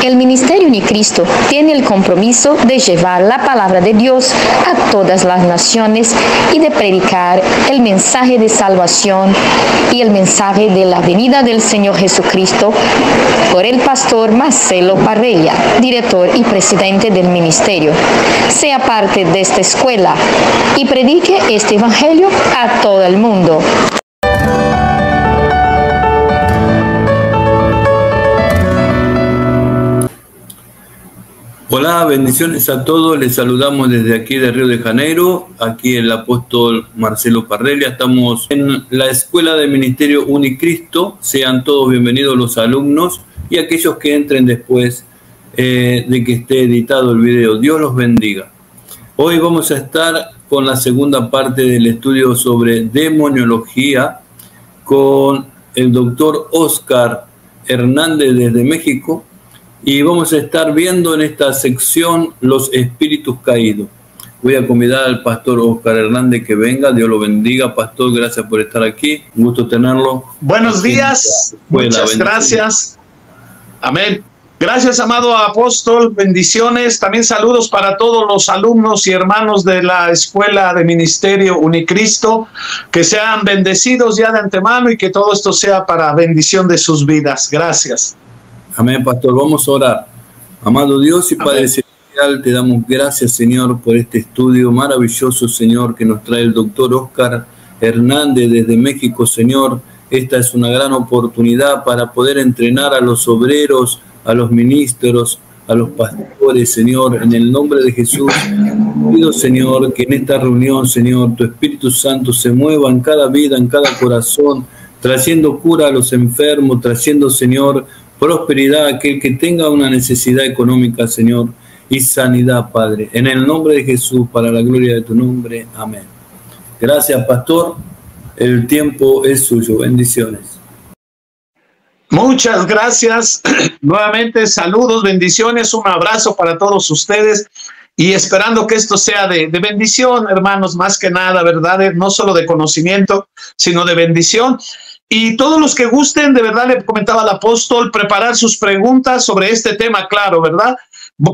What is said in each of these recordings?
El Ministerio Unicristo tiene el compromiso de llevar la palabra de Dios a todas las naciones y de predicar el mensaje de salvación y el mensaje de la venida del Señor Jesucristo por el pastor Marcelo Parrella, director y presidente del ministerio. Sea parte de esta escuela y predique este evangelio a todo el mundo. Hola, bendiciones a todos. Les saludamos desde aquí de Río de Janeiro. Aquí el apóstol Marcelo Parrella. Estamos en la Escuela de Ministerio Unicristo. Sean todos bienvenidos los alumnos y aquellos que entren después de que esté editado el video. Dios los bendiga. Hoy vamos a estar con la segunda parte del estudio sobre demoniología con el doctor Oscar Hernández desde México. Y vamos a estar viendo en esta sección los espíritus caídos. Voy a convidar al pastor Oscar Hernández que venga. Dios lo bendiga, pastor. Gracias por estar aquí. Un gusto tenerlo. Buenos días. Muchas gracias. Amén. Gracias, amado apóstol. Bendiciones. También saludos para todos los alumnos y hermanos de la Escuela de Ministerio Unicristo. Que sean bendecidos ya de antemano y que todo esto sea para bendición de sus vidas. Gracias. Amén, pastor. Vamos a orar. Amado Dios y Padre Celestial, te damos gracias, Señor, por este estudio maravilloso, Señor, que nos trae el doctor Oscar Hernández desde México, Señor. Esta es una gran oportunidad para poder entrenar a los obreros, a los ministros, a los pastores, Señor, en el nombre de Jesús. Pido, Señor, que en esta reunión, Señor, tu Espíritu Santo se mueva en cada vida, en cada corazón, trayendo cura a los enfermos, trayendo, Señor, prosperidad a aquel que tenga una necesidad económica, Señor, y sanidad, Padre. En el nombre de Jesús, para la gloria de tu nombre. Amén. Gracias, pastor. El tiempo es suyo. Bendiciones. Muchas gracias. Nuevamente, saludos, bendiciones, un abrazo para todos ustedes y esperando que esto sea de bendición, hermanos, más que nada, ¿verdad? No solo de conocimiento, sino de bendición. Y todos los que gusten, de verdad, le comentaba al apóstol, preparar sus preguntas sobre este tema, claro, ¿verdad?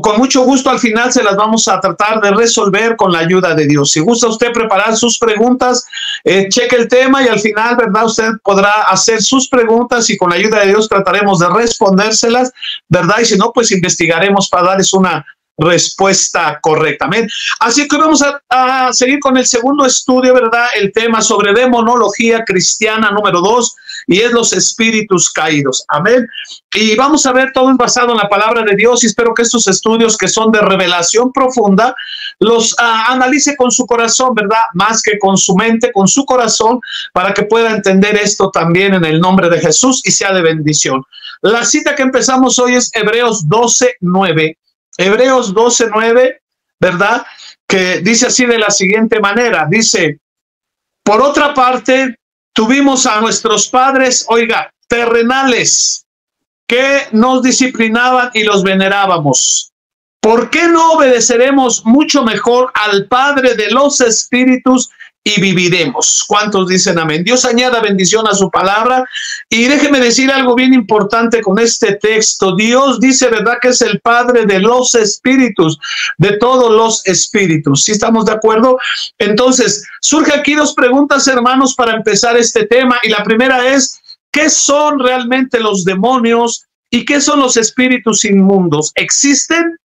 Con mucho gusto al final se las vamos a tratar de resolver con la ayuda de Dios. Si gusta usted preparar sus preguntas, cheque el tema y al final, ¿verdad? Usted podrá hacer sus preguntas y con la ayuda de Dios trataremos de respondérselas, ¿verdad? Y si no, pues investigaremos para darles una respuesta correcta. Amén. Así que vamos a seguir con el segundo estudio, ¿verdad? El tema sobre demonología cristiana número 2 y es los espíritus caídos. Amén. Y vamos a ver todo basado en la palabra de Dios y espero que estos estudios que son de revelación profunda los analice con su corazón, ¿verdad? Más que con su mente, con su corazón, para que pueda entender esto también en el nombre de Jesús y sea de bendición. La cita que empezamos hoy es Hebreos 12:9. Hebreos 12:9, ¿verdad? Que dice así de la siguiente manera, dice, por otra parte, tuvimos a nuestros padres, oiga, terrenales, que nos disciplinaban y los venerábamos. ¿Por qué no obedeceremos mucho mejor al Padre de los Espíritus y viviremos? ¿Cuántos dicen amén? Dios añada bendición a su palabra. Y déjeme decir algo bien importante con este texto. Dios dice, ¿verdad?, que es el Padre de los espíritus, de todos los espíritus. ¿Sí estamos de acuerdo? Entonces, surge aquí dos preguntas, hermanos, para empezar este tema. Y la primera es, ¿qué son realmente los demonios y qué son los espíritus inmundos? ¿Existen?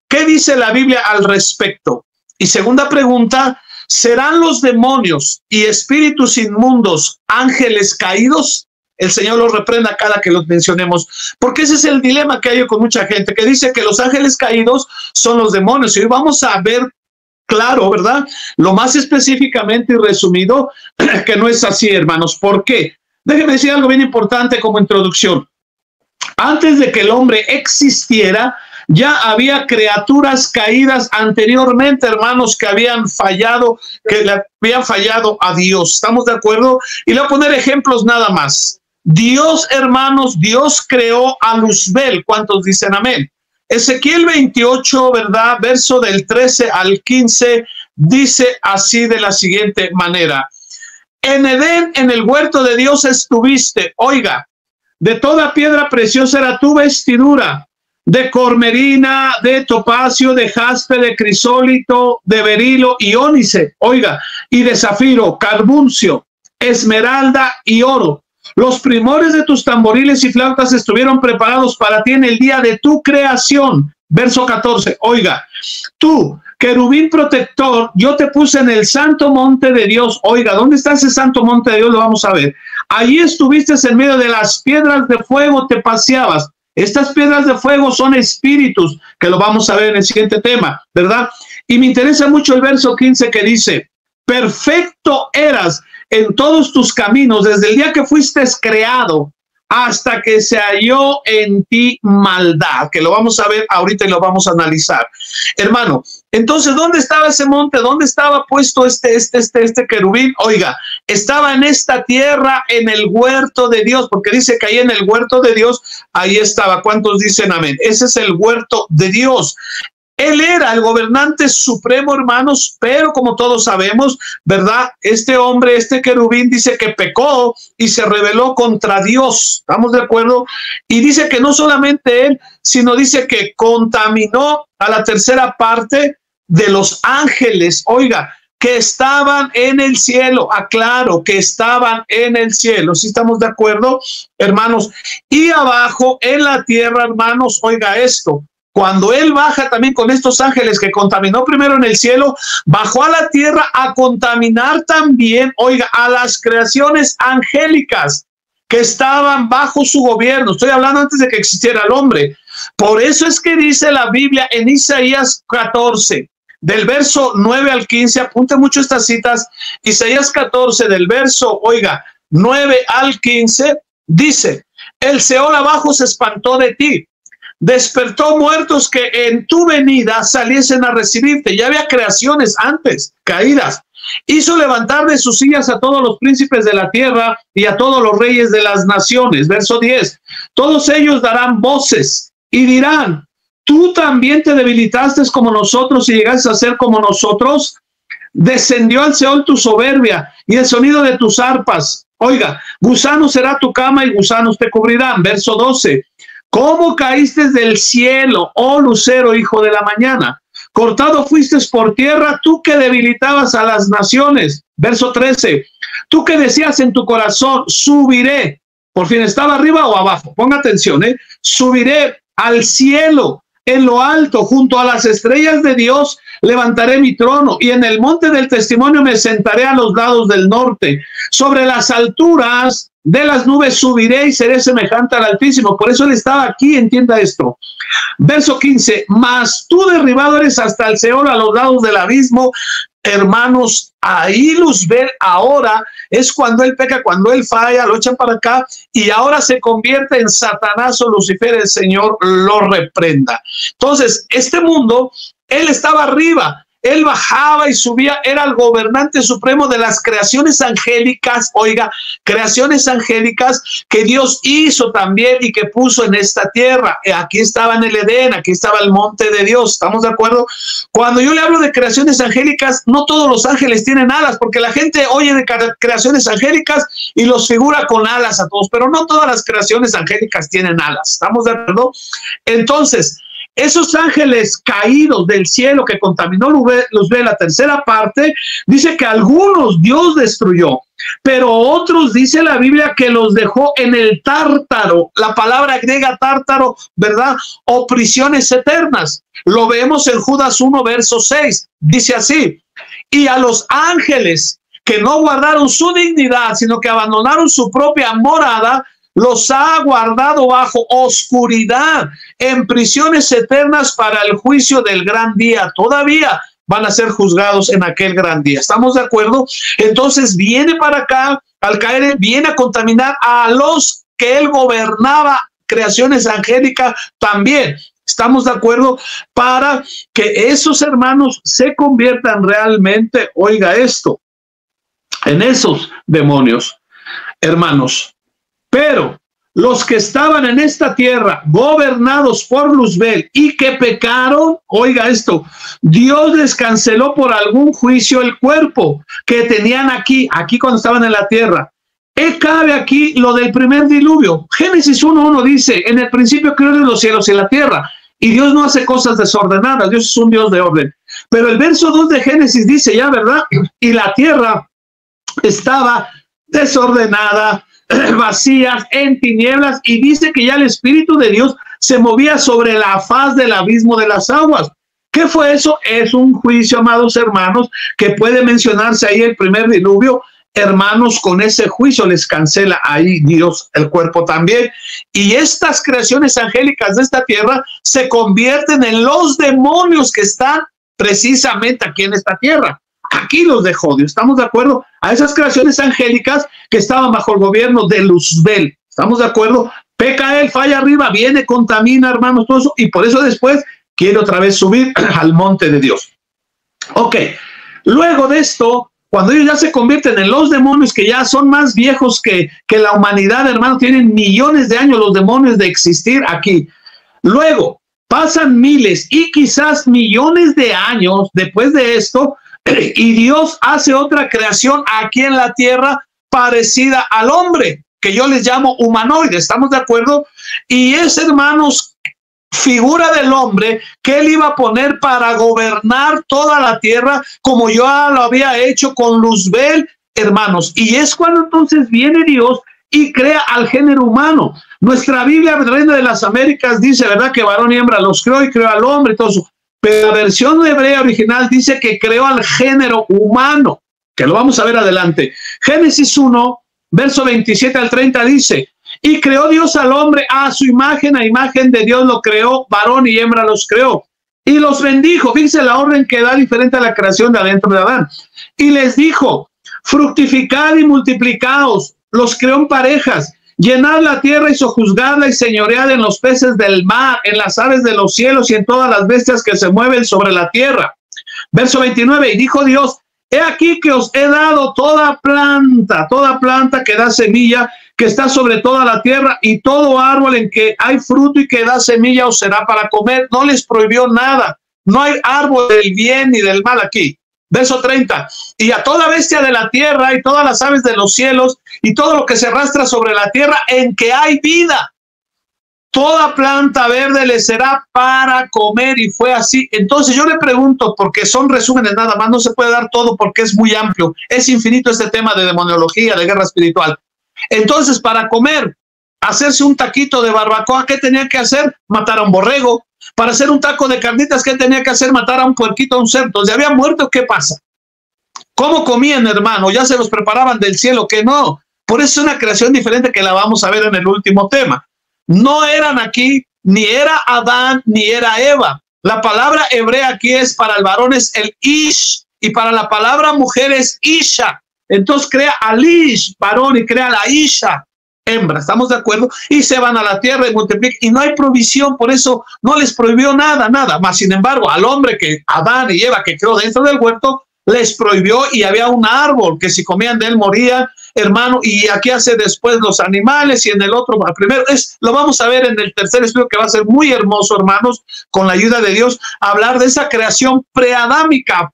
¿Qué dice la Biblia al respecto? Y segunda pregunta, ¿serán los demonios y espíritus inmundos ángeles caídos? El Señor los reprenda cada que los mencionemos, porque ese es el dilema que hay con mucha gente, que dice que los ángeles caídos son los demonios. Y hoy vamos a ver claro, ¿verdad? Lo más específicamente y resumido, que no es así, hermanos. ¿Por qué? Déjenme decir algo bien importante como introducción. Antes de que el hombre existiera, ya había criaturas caídas anteriormente, hermanos, que habían fallado, que le habían fallado a Dios. ¿Estamos de acuerdo? Y le voy a poner ejemplos nada más. Dios, hermanos, Dios creó a Luzbel. ¿Cuántos dicen amén? Ezequiel 28, ¿verdad? Verso del 13 al 15, dice así de la siguiente manera. En Edén, en el huerto de Dios estuviste. Oiga, de toda piedra preciosa era tu vestidura. de cormerina, de topacio, de jaspe, de crisólito, de berilo y ónice, oiga, y de zafiro, carbuncio, esmeralda y oro. Los primores de tus tamboriles y flautas estuvieron preparados para ti en el día de tu creación. Verso 14, oiga, tú, querubín protector, yo te puse en el santo monte de Dios. Oiga, ¿dónde está ese santo monte de Dios? Lo vamos a ver. Allí estuviste en medio de las piedras de fuego, te paseabas. Estas piedras de fuego son espíritus, que lo vamos a ver en el siguiente tema, ¿verdad? Y me interesa mucho el verso 15 que dice, perfecto eras en todos tus caminos, desde el día que fuiste creado, hasta que se halló en ti maldad, que lo vamos a ver ahorita y lo vamos a analizar. Hermano, entonces, ¿dónde estaba ese monte? ¿Dónde estaba puesto este querubín? Oiga, estaba en esta tierra, en el huerto de Dios, porque dice que ahí en el huerto de Dios, ahí estaba. ¿Cuántos dicen amén? Ese es el huerto de Dios. Él era el gobernante supremo, hermanos, pero como todos sabemos, ¿verdad? Este hombre, este querubín, dice que pecó y se rebeló contra Dios. ¿Estamos de acuerdo? Y dice que no solamente él, sino dice que contaminó a la tercera parte de los ángeles, oiga, que estaban en el cielo. Aclaro, que estaban en el cielo. ¿Sí estamos de acuerdo, hermanos? Y abajo en la tierra, hermanos, oiga esto. Cuando él baja también con estos ángeles que contaminó primero en el cielo, bajó a la tierra a contaminar también, oiga, a las creaciones angélicas que estaban bajo su gobierno. Estoy hablando antes de que existiera el hombre. Por eso es que dice la Biblia en Isaías 14, del verso 9 al 15, apunte mucho estas citas, Isaías 14, del verso, oiga, 9 al 15, dice, el Seol abajo se espantó de ti, despertó muertos que en tu venida saliesen a recibirte. Ya había creaciones antes, caídas. Hizo levantar de sus sillas a todos los príncipes de la tierra y a todos los reyes de las naciones. Verso 10. Todos ellos darán voces y dirán, tú también te debilitaste como nosotros y llegaste a ser como nosotros. Descendió al Seol tu soberbia y el sonido de tus arpas. Oiga, gusano será tu cama y gusanos te cubrirán. Verso 12. ¿Cómo caíste del cielo, oh lucero, hijo de la mañana? Cortado fuiste por tierra, tú que debilitabas a las naciones. Verso 13. Tú que decías en tu corazón, subiré. Por fin, ¿estaba arriba o abajo? Ponga atención, subiré al cielo, en lo alto, junto a las estrellas de Dios, levantaré mi trono, y en el monte del testimonio me sentaré a los lados del norte. Sobre las alturas de las nubes subiré y seré semejante al Altísimo. Por eso él estaba aquí, entienda esto. Verso 15, mas tú derribado eres hasta el Seol, a los lados del abismo. Hermanos, ahí Luzbel ahora es cuando él peca, cuando él falla, lo echan para acá y ahora se convierte en Satanás o Lucifer, el Señor lo reprenda. Entonces, este mundo, él estaba arriba. Él bajaba y subía, era el gobernante supremo de las creaciones angélicas, oiga, creaciones angélicas que Dios hizo también y que puso en esta tierra. Aquí estaba en el Edén, aquí estaba el monte de Dios, ¿estamos de acuerdo? Cuando yo le hablo de creaciones angélicas, no todos los ángeles tienen alas, porque la gente oye de creaciones angélicas y los figura con alas a todos, pero no todas las creaciones angélicas tienen alas, ¿estamos de acuerdo? Entonces, esos ángeles caídos del cielo que contaminó Luzbel, la tercera parte, dice que algunos Dios destruyó, pero otros, dice la Biblia, que los dejó en el tártaro. La palabra griega tártaro, ¿verdad? O prisiones eternas. Lo vemos en Judas 1, verso 6. Dice así, y a los ángeles que no guardaron su dignidad, sino que abandonaron su propia morada, los ha guardado bajo oscuridad en prisiones eternas para el juicio del gran día. Todavía van a ser juzgados en aquel gran día. ¿Estamos de acuerdo? Entonces viene para acá, al caer, viene a contaminar a los que él gobernaba, creaciones angélicas también. ¿Estamos de acuerdo? Para que esos hermanos se conviertan realmente, oiga esto, en esos demonios, hermanos. Pero los que estaban en esta tierra, gobernados por Luzbel y que pecaron, oiga esto, Dios les canceló por algún juicio el cuerpo que tenían aquí cuando estaban en la tierra. Cabe aquí lo del primer diluvio. Génesis 1:1 dice, en el principio creó Dios los cielos y la tierra. Y Dios no hace cosas desordenadas, Dios es un Dios de orden. Pero el verso 2 de Génesis dice ya, ¿verdad? Y la tierra estaba desordenada, vacía, en tinieblas, y dice que ya el Espíritu de Dios se movía sobre la faz del abismo de las aguas. ¿Qué fue eso? Es un juicio, amados hermanos, que puede mencionarse ahí el primer diluvio. Hermanos, con ese juicio les cancela ahí Dios el cuerpo también. Y estas creaciones angélicas de esta tierra se convierten en los demonios que están precisamente aquí en esta tierra. Aquí los dejó Dios, ¿estamos de acuerdo? A esas creaciones angélicas que estaban bajo el gobierno de Luzbel, ¿estamos de acuerdo? Peca él, falla arriba, viene, contamina, hermanos, todo eso, y por eso después quiere otra vez subir al monte de Dios. Ok, luego de esto, cuando ellos ya se convierten en los demonios, que ya son más viejos que la humanidad, hermano, tienen millones de años los demonios de existir aquí. Luego, pasan miles y quizás millones de años después de esto, y Dios hace otra creación aquí en la tierra parecida al hombre, que yo les llamo humanoide, ¿estamos de acuerdo? Y es, hermanos, figura del hombre que él iba a poner para gobernar toda la tierra, como yo lo había hecho con Luzbel, hermanos. Y es cuando entonces viene Dios y crea al género humano. Nuestra Biblia, Reina de las Américas, dice, ¿verdad?, que varón y hembra los creó y creó al hombre y todo eso. Pero la versión hebrea original dice que creó al género humano, que lo vamos a ver adelante. Génesis 1, verso 27 al 30 dice: y creó Dios al hombre a su imagen, a imagen de Dios lo creó, varón y hembra los creó. Y los bendijo. Fíjense la orden que da diferente a la creación de adentro de Adán. Y les dijo: fructificad y multiplicaos. Los creó en parejas. Llenad la tierra y sojuzgadla y señoread en los peces del mar, en las aves de los cielos y en todas las bestias que se mueven sobre la tierra. Verso 29, y dijo Dios: he aquí que os he dado toda planta que da semilla, que está sobre toda la tierra, y todo árbol en que hay fruto y que da semilla os será para comer. No les prohibió nada. No hay árbol del bien ni del mal aquí. Verso 30, y a toda bestia de la tierra y todas las aves de los cielos y todo lo que se arrastra sobre la tierra en que hay vida, toda planta verde le será para comer. Y fue así. Entonces yo le pregunto, porque son resúmenes nada más, no se puede dar todo porque es muy amplio, es infinito este tema de demoniología, de guerra espiritual. Entonces, para comer, hacerse un taquito de barbacoa, ¿qué tenía que hacer? Matar a un borrego. Para hacer un taco de carnitas, ¿qué tenía que hacer? Matar a un puerquito, a un cerdo. ¿Ya habían muerto? ¿Qué pasa? ¿Cómo comían, hermano? ¿Ya se los preparaban del cielo? Que no. Por eso es una creación diferente que la vamos a ver en el último tema. No eran aquí, ni era Adán, ni era Eva. La palabra hebrea aquí es para el varón es el ish, y para la palabra mujer es isha. Entonces crea al ish, varón, y crea la isha, hembra. ¿Estamos de acuerdo? Y se van a la tierra y multiplican, y no hay provisión, por eso no les prohibió nada. Más sin embargo, al hombre que Adán y Eva que creó dentro del huerto, les prohibió, y había un árbol que si comían de él morían, hermano. Y aquí hace después los animales, y en el otro, primero, lo vamos a ver en el tercer estudio, que va a ser muy hermoso, hermanos, con la ayuda de Dios, hablar de esa creación preadámica,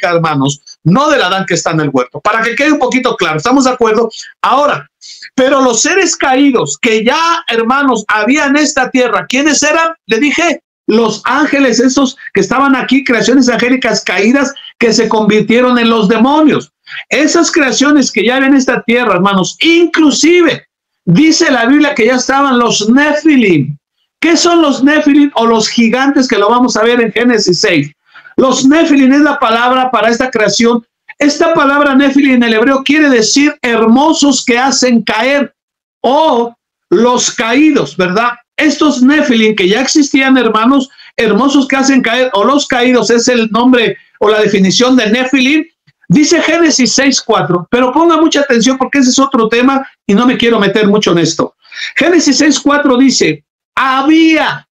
hermanos, no del Adán que está en el huerto, para que quede un poquito claro. ¿Estamos de acuerdo? Ahora, pero los seres caídos que ya, hermanos, había en esta tierra, ¿quiénes eran? Le dije, los ángeles, esos que estaban aquí, creaciones angélicas caídas, que se convirtieron en los demonios. Esas creaciones que ya ven en esta tierra, hermanos, inclusive dice la Biblia que ya estaban los Nefilim. ¿Qué son los Nefilim o los gigantes? Que lo vamos a ver en Génesis 6. Los Nefilim es la palabra para esta creación. Esta palabra Nefilim en el hebreo quiere decir hermosos que hacen caer, o los caídos, ¿verdad? Estos Nefilim que ya existían, hermanos, hermosos que hacen caer, o los caídos, es el nombre o la definición de Nefilim. Dice Génesis 6:4, pero ponga mucha atención porque ese es otro tema y no me quiero meter mucho en esto. Génesis 6:4 dice: había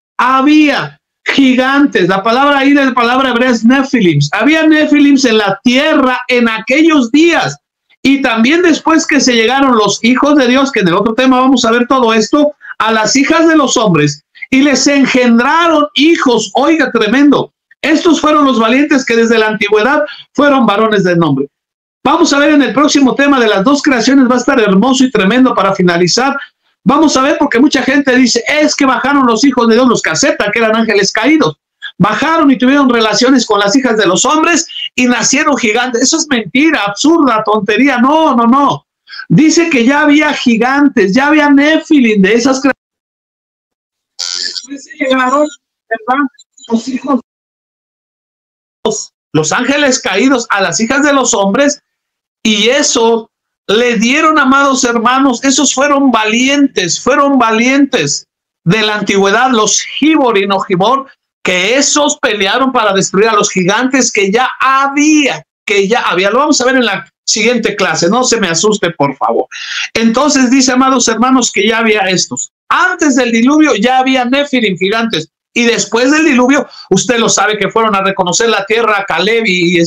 gigantes. La palabra ahí de la palabra hebrea es Nefilims. Había Nefilims en la tierra en aquellos días. Y también después que se llegaron los hijos de Dios, que en el otro tema vamos a ver todo esto, a las hijas de los hombres, y les engendraron hijos. Oiga, tremendo. Estos fueron los valientes que desde la antigüedad fueron varones de nombre. Vamos a ver en el próximo tema de las dos creaciones, va a estar hermoso y tremendo para finalizar. Vamos a ver, porque mucha gente dice, es que bajaron los hijos de Dios, los que aceptan que eran ángeles caídos. Bajaron y tuvieron relaciones con las hijas de los hombres y nacieron gigantes. Eso es mentira, absurda, tontería. No, no, no. Dice que ya había gigantes, ya había Nefilim de esas criaturas. Llegaron, ¿verdad?, los hijos, los ángeles caídos a las hijas de los hombres, y eso le dieron, amados hermanos, esos fueron valientes de la antigüedad, los Gibor o Gibor, que esos pelearon para destruir a los gigantes que ya había. Lo vamos a ver en la siguiente clase, no se me asuste, por favor. Entonces dice, amados hermanos, que ya había estos. Antes del diluvio ya había Nefilim, gigantes, y después del diluvio, usted lo sabe, que fueron a reconocer la tierra Caleb y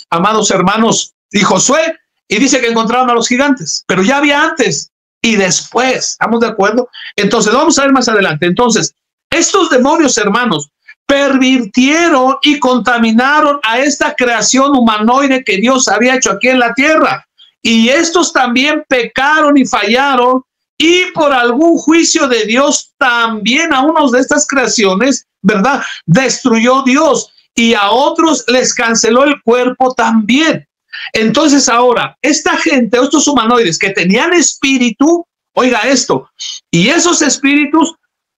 amados hermanos, y Josué, y dice que encontraron a los gigantes, pero ya había antes y después, ¿estamos de acuerdo? Entonces, lo vamos a ver más adelante. Entonces, estos demonios, hermanos, pervirtieron y contaminaron a esta creación humanoide que Dios había hecho aquí en la tierra. Y estos también pecaron y fallaron, y por algún juicio de Dios también a unos de estas creaciones, ¿verdad?, destruyó Dios, y a otros les canceló el cuerpo también. Entonces ahora, esta gente, estos humanoides que tenían espíritu, oiga esto, y esos espíritus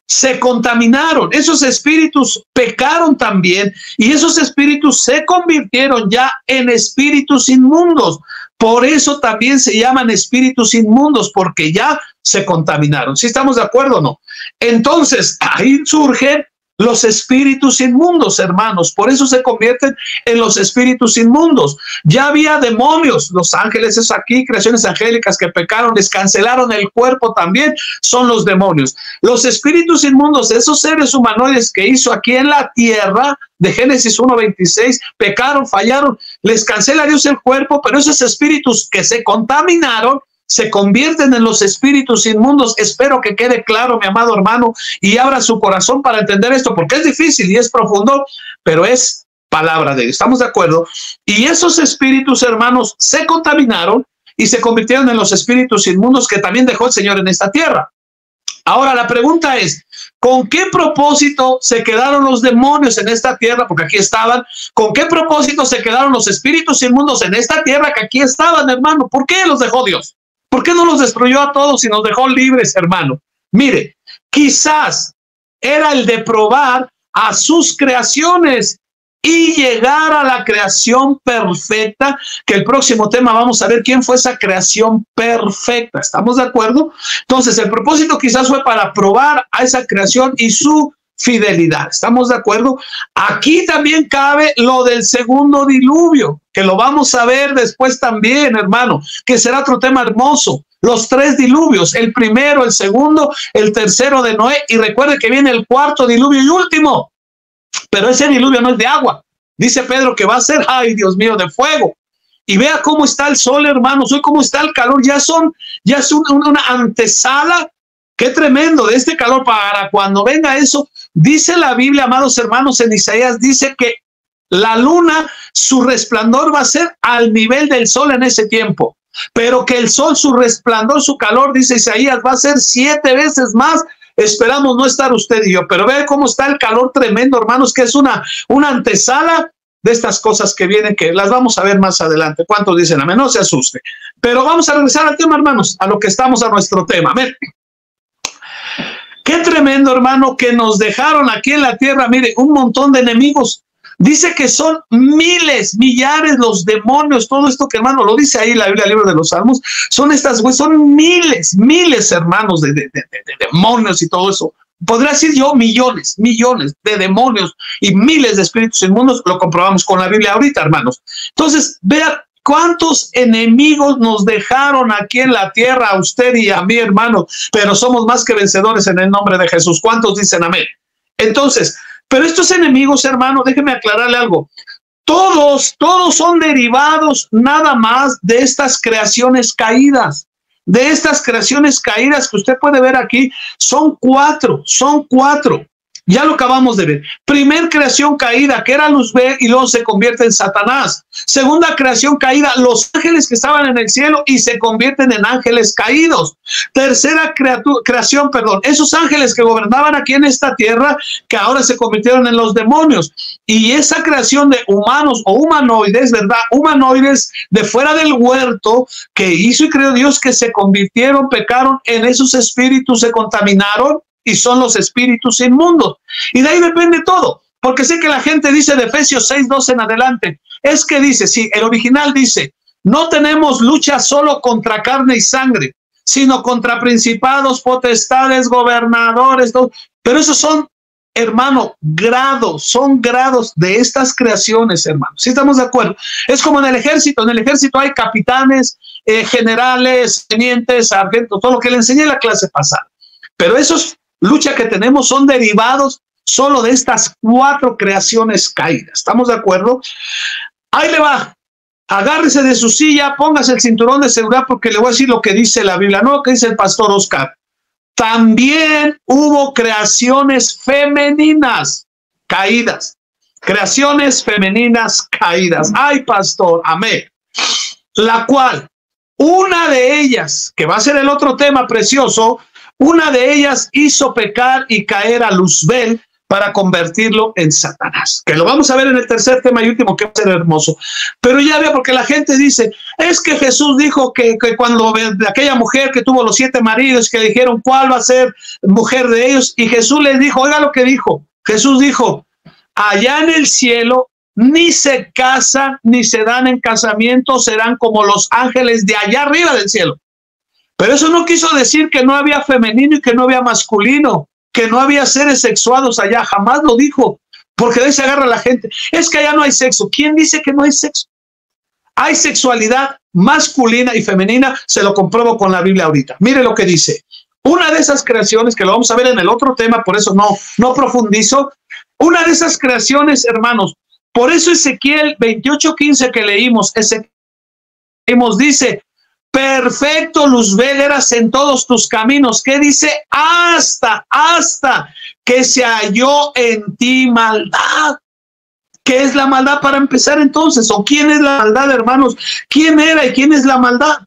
se contaminaron, esos espíritus pecaron también, y esos espíritus se convirtieron ya en espíritus inmundos. Por eso también se llaman espíritus inmundos, porque ya se contaminaron. ¿Sí estamos de acuerdo o no? Entonces, ahí surgen los espíritus inmundos, hermanos. Por eso se convierten en los espíritus inmundos. Ya había demonios, los ángeles, es aquí, creaciones angélicas que pecaron, les cancelaron el cuerpo también, son los demonios. Los espíritus inmundos, esos seres humanoides que hizo aquí en la tierra, de Génesis 1:26, pecaron, fallaron, les cancela Dios el cuerpo, pero esos espíritus que se contaminaron se convierten en los espíritus inmundos. Espero que quede claro, mi amado hermano, y abra su corazón para entender esto, porque es difícil y es profundo, pero es palabra de Dios. ¿Estamos de acuerdo? Y esos espíritus, hermanos, se contaminaron y se convirtieron en los espíritus inmundos que también dejó el Señor en esta tierra. Ahora, la pregunta es, ¿con qué propósito se quedaron los demonios en esta tierra? Porque aquí estaban. ¿Con qué propósito se quedaron los espíritus inmundos en esta tierra que aquí estaban, hermano? ¿Por qué los dejó Dios? ¿Por qué no los destruyó a todos y nos dejó libres, hermano? Mire, quizás era el de probar a sus creaciones y llegar a la creación perfecta, que el próximo tema vamos a ver quién fue esa creación perfecta. ¿Estamos de acuerdo? Entonces, el propósito quizás fue para probar a esa creación y su fidelidad. ¿Estamos de acuerdo? Aquí también cabe lo del segundo diluvio, que lo vamos a ver después también, hermano, que será otro tema hermoso. Los tres diluvios, el primero, el segundo, el tercero de Noé, y recuerde que viene el cuarto diluvio y último, pero ese diluvio no es de agua. Dice Pedro que va a ser, ay Dios mío, de fuego. Y vea cómo está el sol, hermanos, hoy cómo está el calor, ya es una antesala. Qué tremendo de este calor para cuando venga eso. Dice la Biblia, amados hermanos, en Isaías, dice que la luna, su resplandor va a ser al nivel del sol en ese tiempo, pero que el sol, su resplandor, su calor, dice Isaías, va a ser 7 veces más. Esperamos no estar usted y yo, pero ve cómo está el calor tremendo, hermanos, que es una antesala de estas cosas que vienen, que las vamos a ver más adelante. ¿Cuántos dicen amén? No se asuste. Pero vamos a regresar al tema, hermanos, a lo que estamos, a nuestro tema. Amén. Qué tremendo, hermano, que nos dejaron aquí en la tierra. Mire, un montón de enemigos. Dice que son miles, millares los demonios, todo esto que, hermano, lo dice ahí la Biblia, el libro de los Salmos, son miles, hermanos, de demonios y todo eso. Podría decir yo millones de demonios y miles de espíritus inmundos. Lo comprobamos con la Biblia ahorita, hermanos. Entonces, vea cuántos enemigos nos dejaron aquí en la tierra, a usted y a mí, hermano, pero somos más que vencedores en el nombre de Jesús. ¿Cuántos dicen amén? Entonces, pero estos enemigos, hermano, déjeme aclararle algo. Todos son derivados nada más de estas creaciones caídas. De estas creaciones caídas que usted puede ver aquí, son cuatro. Ya lo acabamos de ver. Primer creación caída, que era Luzbel, y luego se convierte en Satanás. Segunda creación caída, los ángeles que estaban en el cielo y se convierten en ángeles caídos. Tercera creación, esos ángeles que gobernaban aquí en esta tierra, que ahora se convirtieron en los demonios. Y esa creación de humanos o humanoides, ¿verdad? Humanoides de fuera del huerto que hizo y creó Dios, que se convirtieron, pecaron, en esos espíritus se contaminaron y son los espíritus inmundos. Y de ahí depende todo, porque sé que la gente dice de Efesios 6:12 en adelante, es que dice, sí, el original dice, no tenemos lucha solo contra carne y sangre, sino contra principados, potestades, gobernadores, todo. Pero esos son, hermano, son grados de estas creaciones, hermano. ¿Sí estamos de acuerdo? Es como en el ejército hay capitanes, generales, tenientes, sargentos, todo lo que le enseñé en la clase pasada. Pero esos lucha que tenemos son derivados solo de estas 4 creaciones caídas. ¿Estamos de acuerdo? Ahí le va. Agárrese de su silla, póngase el cinturón de seguridad, porque le voy a decir lo que dice la Biblia, no lo que dice el pastor Oscar. También hubo creaciones femeninas caídas. Creaciones femeninas caídas. Ay, pastor, amén. La cual, una de ellas, que va a ser el otro tema precioso, una de ellas hizo pecar y caer a Luzbel para convertirlo en Satanás, que lo vamos a ver en el tercer tema y último, que va a ser hermoso. Pero ya veo, porque la gente dice, es que Jesús dijo que cuando de aquella mujer que tuvo los 7 maridos, que le dijeron cuál va a ser mujer de ellos, y Jesús les dijo, oiga lo que dijo, Jesús dijo, allá en el cielo ni se casan, ni se dan en casamiento, serán como los ángeles de allá arriba del cielo. Pero eso no quiso decir que no había femenino y que no había masculino, que no había seres sexuados allá, jamás lo dijo, porque de ahí se agarra la gente. Es que allá no hay sexo. ¿Quién dice que no hay sexo? Hay sexualidad masculina y femenina, se lo compruebo con la Biblia ahorita. Mire lo que dice. Una de esas creaciones, que lo vamos a ver en el otro tema, por eso no profundizo, una de esas creaciones, hermanos, por eso Ezequiel 28:15 que leímos, dice, perfecto, Luzbel, eras en todos tus caminos. ¿Qué dice? Hasta que se halló en ti maldad. ¿Qué es la maldad para empezar entonces? ¿O quién es la maldad, hermanos? ¿Quién era y quién es la maldad?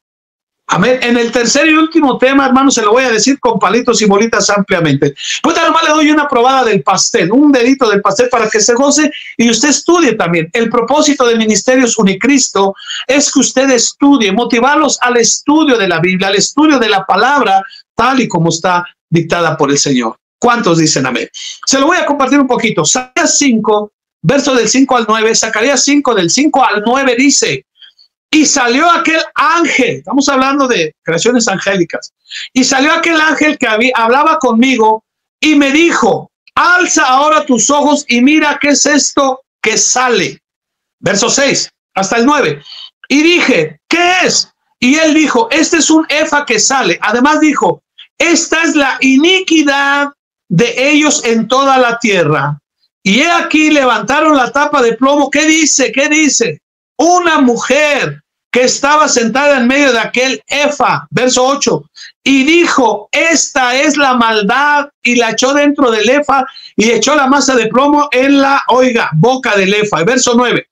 Amén. En el tercer y último tema, hermanos, se lo voy a decir con palitos y bolitas ampliamente. Pues además le doy una probada del pastel, un dedito del pastel para que se goce y usted estudie también. El propósito de Ministerios Unicristo es que usted estudie, motivarlos al estudio de la Biblia, al estudio de la palabra, tal y como está dictada por el Señor. ¿Cuántos dicen amén? Se lo voy a compartir un poquito. Zacarías 5, verso del 5 al 9, Zacarías 5, del 5 al 9 dice, y salió aquel ángel, estamos hablando de creaciones angélicas, y salió aquel ángel que hablaba conmigo y me dijo, alza ahora tus ojos y mira qué es esto que sale. Verso 6 hasta el 9. Y dije, ¿qué es? Y él dijo, este es un efa que sale. Además dijo, esta es la iniquidad de ellos en toda la tierra. Y he aquí levantaron la tapa de plomo. ¿Qué dice? ¿Qué dice? Una mujer que estaba sentada en medio de aquel efa, verso 8, y dijo, esta es la maldad, y la echó dentro del efa, y echó la masa de plomo en la, boca del efa. Verso 9,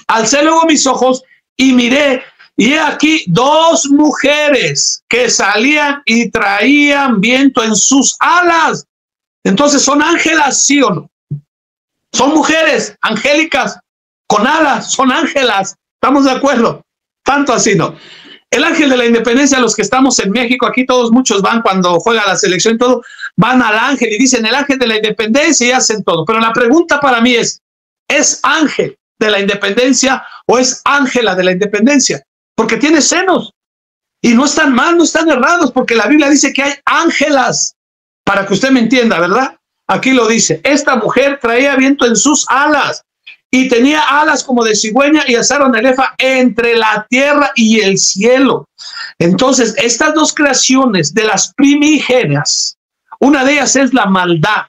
alcé luego mis ojos y miré, y he aquí 2 mujeres que salían y traían viento en sus alas. Entonces, ¿son ángelas, sí o no? Son mujeres angélicas con alas, son ángelas. ¿Estamos de acuerdo? Tanto así no. El ángel de la independencia, los que estamos en México, aquí muchos van cuando juega la selección y todo, van al ángel y dicen el ángel de la independencia y hacen todo. Pero la pregunta para mí ¿es ángel de la independencia o es ángela de la independencia? Porque tiene senos y no están mal, no están errados, porque la Biblia dice que hay ángelas, para que usted me entienda, ¿verdad? Aquí lo dice, esta mujer traía viento en sus alas y tenía alas como de cigüeña y alzaron el efa entre la tierra y el cielo. Entonces, estas 2 creaciones de las primigenias, una de ellas es la maldad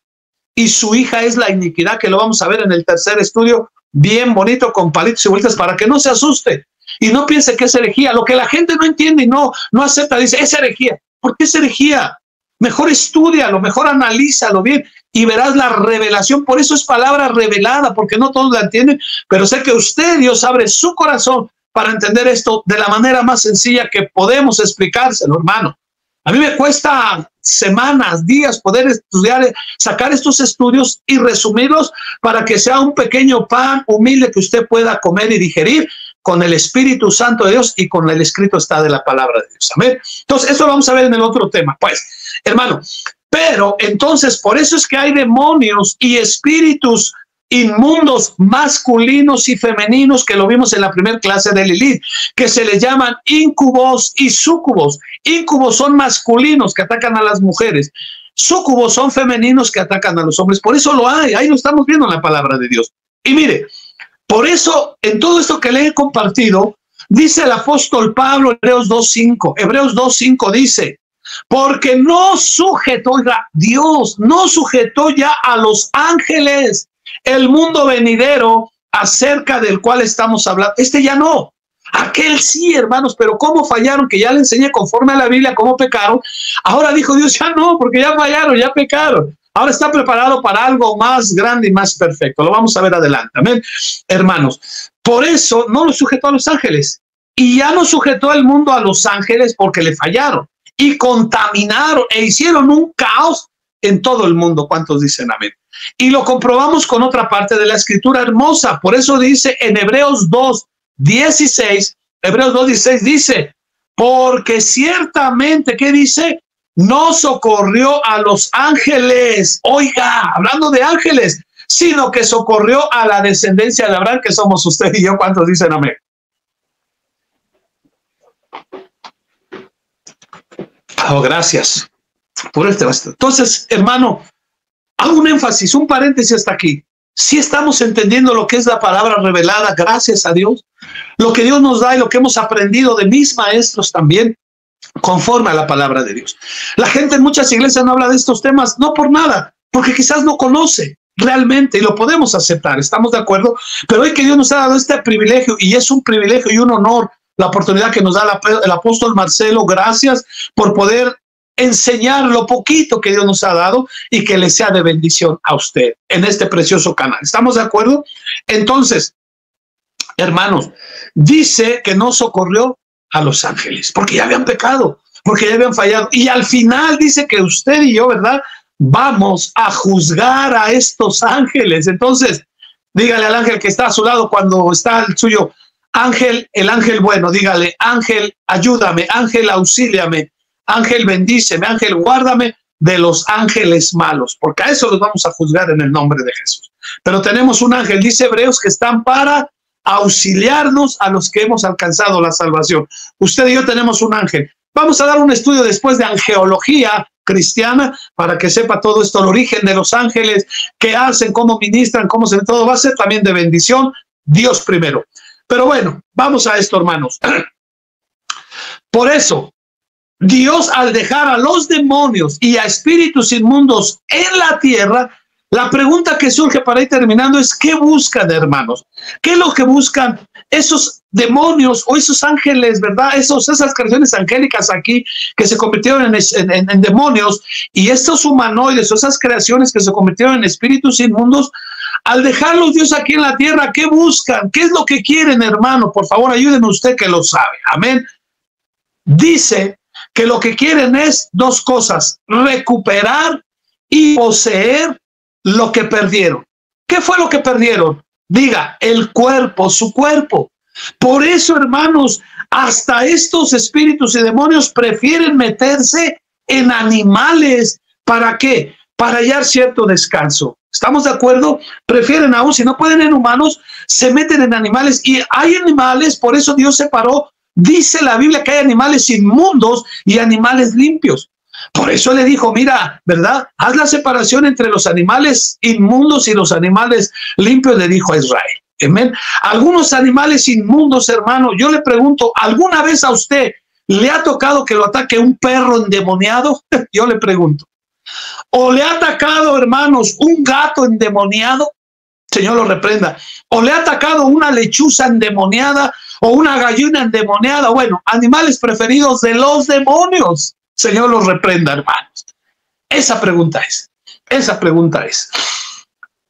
y su hija es la iniquidad, que lo vamos a ver en el tercer estudio, bien bonito, con palitos y vueltas, para que no se asuste y no piense que es herejía. Lo que la gente no entiende y no acepta, dice, es herejía. ¿Por qué es herejía? Mejor estúdialo, mejor analízalo bien. y verás la revelación. Por eso es palabra revelada, porque no todos la entienden, pero sé que usted, Dios, abre su corazón para entender esto de la manera más sencilla que podemos explicárselo, hermano. A mí me cuesta semanas, días poder estudiar, sacar estos estudios y resumirlos para que sea un pequeño pan humilde que usted pueda comer y digerir con el Espíritu Santo de Dios y con el escrito está de la palabra de Dios. Amén. Entonces, eso lo vamos a ver en el otro tema, pues, hermano. Pero entonces, por eso es que hay demonios y espíritus inmundos masculinos y femeninos, que lo vimos en la primera clase de Lilith, que se les llaman incubos y súcubos. Incubos son masculinos que atacan a las mujeres. Súcubos son femeninos que atacan a los hombres. Por eso lo hay. Ahí lo estamos viendo en la palabra de Dios. Y mire, por eso, en todo esto que le he compartido, dice el apóstol Pablo en Hebreos 2.5. Hebreos 2.5 dice, porque no sujetó, oiga, Dios no sujetó ya a los ángeles el mundo venidero acerca del cual estamos hablando. Este ya no. Aquel sí, hermanos, pero cómo fallaron, que ya le enseñé conforme a la Biblia cómo pecaron. Ahora dijo Dios, ya no, porque ya fallaron, ya pecaron. Ahora está preparado para algo más grande y más perfecto. Lo vamos a ver adelante. Amén. Hermanos, por eso no lo sujetó a los ángeles. Y ya no sujetó el mundo a los ángeles porque le fallaron. Y contaminaron e hicieron un caos en todo el mundo. ¿Cuántos dicen amén? Y lo comprobamos con otra parte de la escritura hermosa. Por eso dice en Hebreos 2.16, Hebreos 2.16 dice, porque ciertamente, ¿qué dice? No socorrió a los ángeles, oiga, hablando de ángeles, sino que socorrió a la descendencia de Abraham, que somos usted y yo. ¿Cuántos dicen amén? Oh, gracias por este bastante. Entonces, hermano, hago un énfasis, un paréntesis hasta aquí. Si estamos entendiendo lo que es la palabra revelada, gracias a Dios, lo que Dios nos da y lo que hemos aprendido de mis maestros también, conforme a la palabra de Dios. La gente en muchas iglesias no habla de estos temas, no por nada, porque quizás no conoce realmente, y lo podemos aceptar, estamos de acuerdo, pero hoy que Dios nos ha dado este privilegio, y es un privilegio y un honor, la oportunidad que nos da el apóstol Marcelo, gracias por poder enseñar lo poquito que Dios nos ha dado y que le sea de bendición a usted en este precioso canal. ¿Estamos de acuerdo? Entonces, hermanos, dice que no socorrió a los ángeles porque ya habían pecado, porque ya habían fallado. Y al final dice que usted y yo, ¿verdad? Vamos a juzgar a estos ángeles. Entonces, dígale al ángel que está a su lado cuando está el suyo, ángel, el ángel bueno, dígale, ángel, ayúdame, ángel, auxíliame, ángel, bendíceme, ángel, guárdame de los ángeles malos, porque a eso los vamos a juzgar en el nombre de Jesús. Pero tenemos un ángel, dice Hebreos, que están para auxiliarnos a los que hemos alcanzado la salvación. Usted y yo tenemos un ángel. Vamos a dar un estudio después de angeología cristiana para que sepa todo esto, el origen de los ángeles, qué hacen, cómo ministran, cómo se ve todo. Va a ser también de bendición, Dios primero. Pero bueno, vamos a esto, hermanos. Por eso, Dios, al dejar a los demonios y a espíritus inmundos en la tierra, la pregunta que surge para ir terminando es, ¿qué buscan, hermanos? ¿Qué es lo que buscan esos demonios o esos ángeles, verdad? Esas creaciones angélicas aquí que se convirtieron en demonios, y estos humanoides o esas creaciones que se convirtieron en espíritus inmundos, al dejarlos Dios aquí en la tierra, ¿qué buscan? ¿Qué es lo que quieren, hermano? Por favor, ayúdenme usted que lo sabe. Amén. Dice que lo que quieren es dos cosas: recuperar y poseer lo que perdieron. ¿Qué fue lo que perdieron? Diga, el cuerpo, su cuerpo. Por eso, hermanos, hasta estos espíritus y demonios prefieren meterse en animales. ¿Para qué? Para hallar cierto descanso. ¿Estamos de acuerdo? Prefieren, aún si no pueden en humanos, se meten en animales. Y hay animales, por eso Dios separó. Dice la Biblia que hay animales inmundos y animales limpios. Por eso le dijo, mira, ¿verdad? Haz la separación entre los animales inmundos y los animales limpios, le dijo a Israel. Amén. Algunos animales inmundos, hermano, yo le pregunto, ¿alguna vez a usted le ha tocado que lo ataque un perro endemoniado? Yo le pregunto. ¿O le ha atacado, hermanos, un gato endemoniado? Señor lo reprenda. ¿O le ha atacado una lechuza endemoniada o una gallina endemoniada? Bueno, animales preferidos de los demonios. Señor los reprenda, hermanos. Esa pregunta es. Esa pregunta es.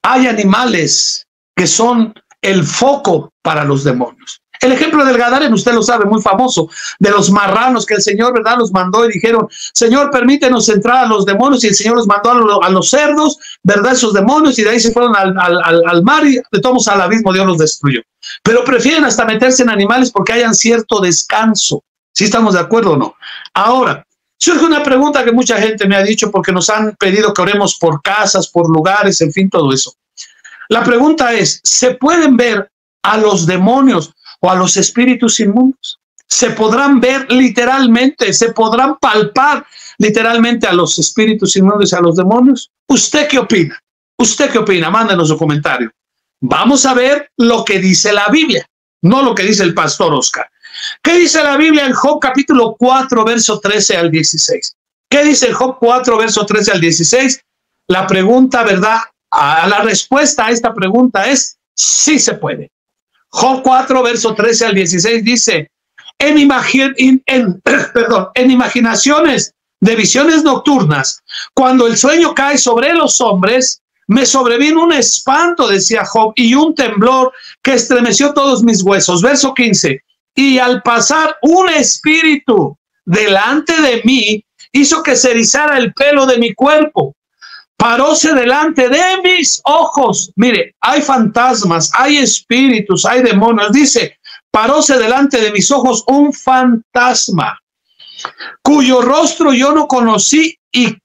Hay animales que son el foco para los demonios. El ejemplo del Gadareno, usted lo sabe, muy famoso, de los marranos que el Señor, ¿verdad?, los mandó y dijeron, Señor, permítenos entrar a los demonios, y el Señor los mandó a los cerdos, ¿verdad?, esos demonios, y de ahí se fueron al mar y de todos al abismo Dios los destruyó. Pero prefieren hasta meterse en animales porque hayan cierto descanso. ¿Sí estamos de acuerdo o no? Ahora, surge una pregunta que mucha gente me ha dicho porque nos han pedido que oremos por casas, por lugares, en fin, todo eso. La pregunta es, ¿se pueden ver a los demonios o a los espíritus inmundos? ¿Se podrán ver literalmente? ¿Se podrán palpar literalmente a los espíritus inmundos y a los demonios? ¿Usted qué opina? ¿Usted qué opina? Mándenos su comentario. Vamos a ver lo que dice la Biblia, no lo que dice el pastor Oscar. ¿Qué dice la Biblia en Job capítulo 4, verso 13 al 16? ¿Qué dice en Job 4, verso 13 al 16? La pregunta, ¿verdad? La respuesta a esta pregunta es sí se puede. Job 4, verso 13 al 16 dice, en imaginaciones de visiones nocturnas, cuando el sueño cae sobre los hombres, me sobrevino un espanto, decía Job, y un temblor que estremeció todos mis huesos. Verso 15, y al pasar un espíritu delante de mí, hizo que se erizara el pelo de mi cuerpo. Paróse delante de mis ojos. Mire, hay fantasmas, hay espíritus, hay demonios. Dice, paróse delante de mis ojos un fantasma, cuyo rostro yo no conocí, y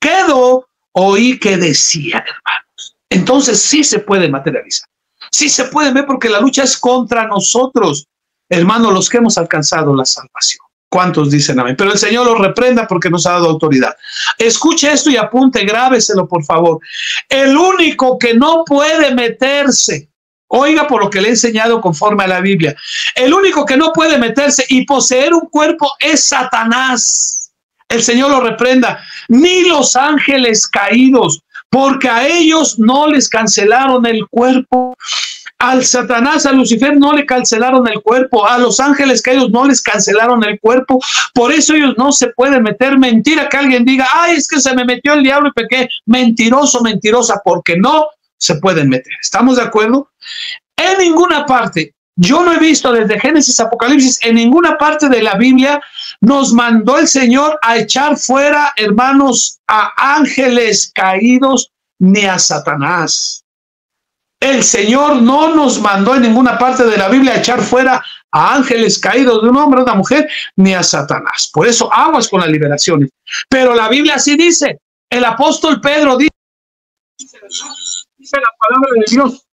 oí que decía, hermanos. Entonces sí se puede materializar. Sí se puede ver porque la lucha es contra nosotros, hermanos, los que hemos alcanzado la salvación. ¿Cuántos dicen amén? Pero el Señor los reprenda porque nos ha dado autoridad. Escuche esto y apunte, grábeselo por favor. El único que no puede meterse, oiga por lo que le he enseñado conforme a la Biblia, el único que no puede meterse y poseer un cuerpo es Satanás. El Señor lo reprenda. Ni los ángeles caídos, porque a ellos no les cancelaron el cuerpo. Al Satanás, a Lucifer no le cancelaron el cuerpo, a los ángeles caídos no les cancelaron el cuerpo, por eso ellos no se pueden meter. Mentira que alguien diga, ay, es que se me metió el diablo y pequé. Mentiroso, mentirosa, porque no se pueden meter. ¿Estamos de acuerdo? En ninguna parte, yo no he visto desde Génesis, Apocalipsis, en ninguna parte de la Biblia nos mandó el Señor a echar fuera, hermanos, a ángeles caídos ni a Satanás. El Señor no nos mandó en ninguna parte de la Biblia a echar fuera a ángeles caídos de un hombre o una mujer, ni a Satanás. Por eso aguas con las liberaciones. Pero la Biblia así dice. El apóstol Pedro dice la palabra de Dios.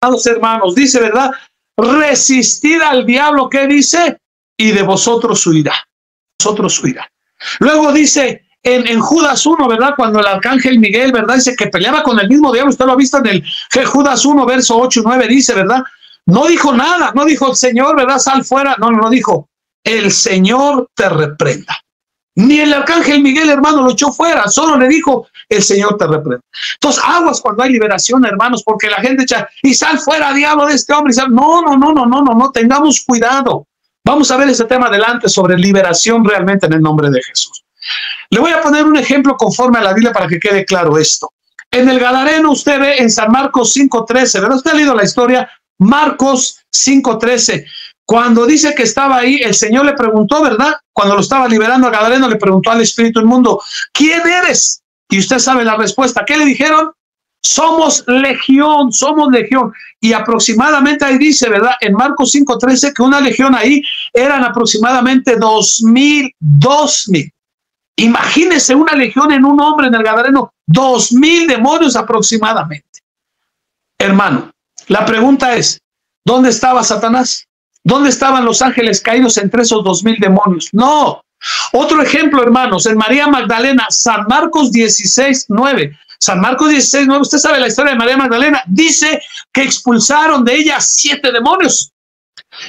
Amados hermanos, dice, ¿verdad? Resistid al diablo, ¿qué dice? Y de vosotros huirá. Vosotros huirá. Luego dice en Judas 1, ¿verdad? Cuando el arcángel Miguel, ¿verdad? Dice que peleaba con el mismo diablo. Usted lo ha visto en el Judas 1, verso 8 y 9, dice, ¿verdad? No dijo nada, no dijo el Señor, ¿verdad? Sal fuera. No dijo, el Señor te reprenda. Ni el arcángel Miguel, hermano, lo echó fuera, solo le dijo, el Señor te reprenda. Entonces, aguas cuando hay liberación, hermanos, porque la gente echa, y sal fuera, diablo, de este hombre. Y sal. No, tengamos cuidado. Vamos a ver ese tema adelante sobre liberación realmente en el nombre de Jesús. Le voy a poner un ejemplo conforme a la Biblia para que quede claro esto. En el Gadareno usted ve en San Marcos 5:13, ¿verdad? Usted ha leído la historia, Marcos 5:13. Cuando dice que estaba ahí, el Señor le preguntó, ¿verdad? Cuando lo estaba liberando al Gadareno, le preguntó al espíritu inmundo, ¿quién eres? Y usted sabe la respuesta. ¿Qué le dijeron? Somos legión, somos legión. Y aproximadamente ahí dice, ¿verdad? En Marcos 5:13 que una legión ahí eran aproximadamente 2,000. Imagínese una legión en un hombre en el Gadareno, 2,000 demonios aproximadamente. Hermano, la pregunta es, ¿dónde estaba Satanás? ¿Dónde estaban los ángeles caídos entre esos 2,000 demonios? No. Otro ejemplo, hermanos, en María Magdalena, San Marcos 16:9. San Marcos 16:9, usted sabe la historia de María Magdalena, dice que expulsaron de ella 7 demonios.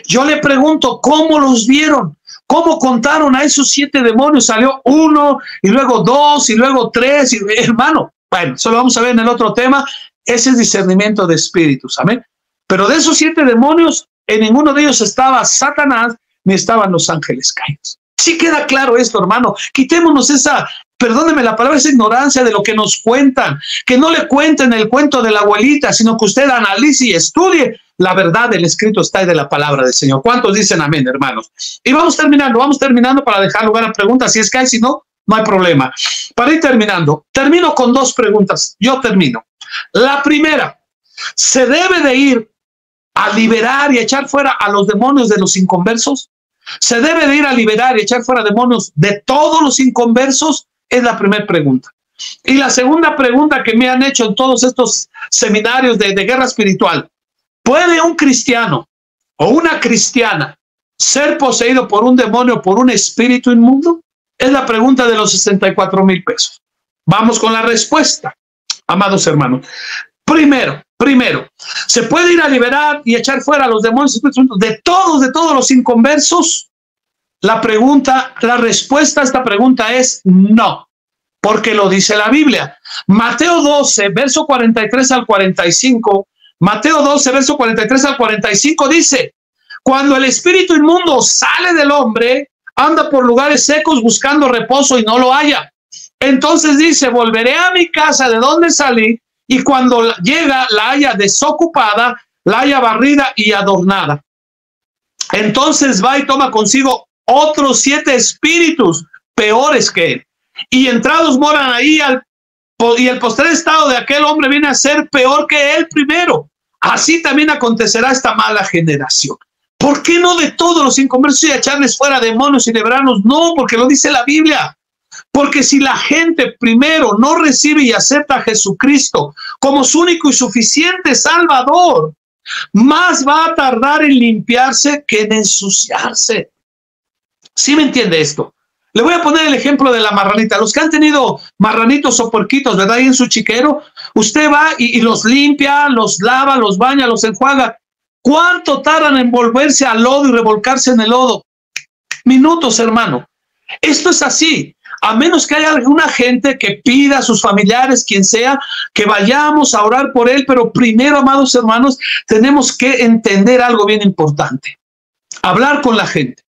Yo le pregunto, ¿cómo los vieron? ¿Cómo contaron a esos 7 demonios? Salió 1, y luego 2, y luego 3, y, hermano, bueno, eso lo vamos a ver en el otro tema. Ese es discernimiento de espíritus, amén. Pero de esos 7 demonios, en ninguno de ellos estaba Satanás, ni estaban los ángeles caídos. Sí queda claro esto, hermano. Quitémonos perdóneme la palabra, es ignorancia de lo que nos cuentan. Que no le cuenten el cuento de la abuelita, sino que usted analice y estudie la verdad del escrito está y de la palabra del Señor. ¿Cuántos dicen amén, hermanos? Y vamos terminando para dejar lugar a preguntas. Si es que hay, si no, no hay problema. Para ir terminando, termino con dos preguntas. Yo termino. La primera, ¿se debe de ir a liberar y echar fuera a los demonios de los inconversos? ¿Se debe de ir a liberar y echar fuera demonios de todos los inconversos? Es la primera pregunta. Y la segunda pregunta que me han hecho en todos estos seminarios de guerra espiritual: ¿puede un cristiano o una cristiana ser poseído por un demonio, por un espíritu inmundo? Es la pregunta de los 64,000 pesos. Vamos con la respuesta, amados hermanos. Primero, ¿se puede ir a liberar y echar fuera a los demonios de todos los inconversos? La respuesta a esta pregunta es no, porque lo dice la Biblia. Mateo 12, verso 43 al 45. Mateo 12, verso 43 al 45 dice: cuando el espíritu inmundo sale del hombre, anda por lugares secos buscando reposo y no lo halla. Entonces dice: volveré a mi casa de donde salí, y cuando llega la haya desocupada, la haya barrida y adornada. Entonces va y toma consigo otros 7 espíritus peores que él, y entrados moran ahí, y el postrer estado de aquel hombre viene a ser peor que el primero. Así también acontecerá esta mala generación. ¿Por qué no de todos los inconversos y echarles fuera demonios y librarlos? No, porque lo dice la Biblia. Porque si la gente primero no recibe y acepta a Jesucristo como su único y suficiente Salvador, más va a tardar en limpiarse que en ensuciarse. ¿Sí me entiende esto? Le voy a poner el ejemplo de la marranita. Los que han tenido marranitos o puerquitos, ¿verdad? Ahí en su chiquero, usted va y los limpia, los lava, los baña, los enjuaga. ¿Cuánto tardan en volverse al lodo y revolcarse en el lodo? Minutos, hermano. Esto es así. A menos que haya alguna gente que pida a sus familiares, quien sea, que vayamos a orar por él. Pero primero, amados hermanos, tenemos que entender algo bien importante. Hablar con la gente.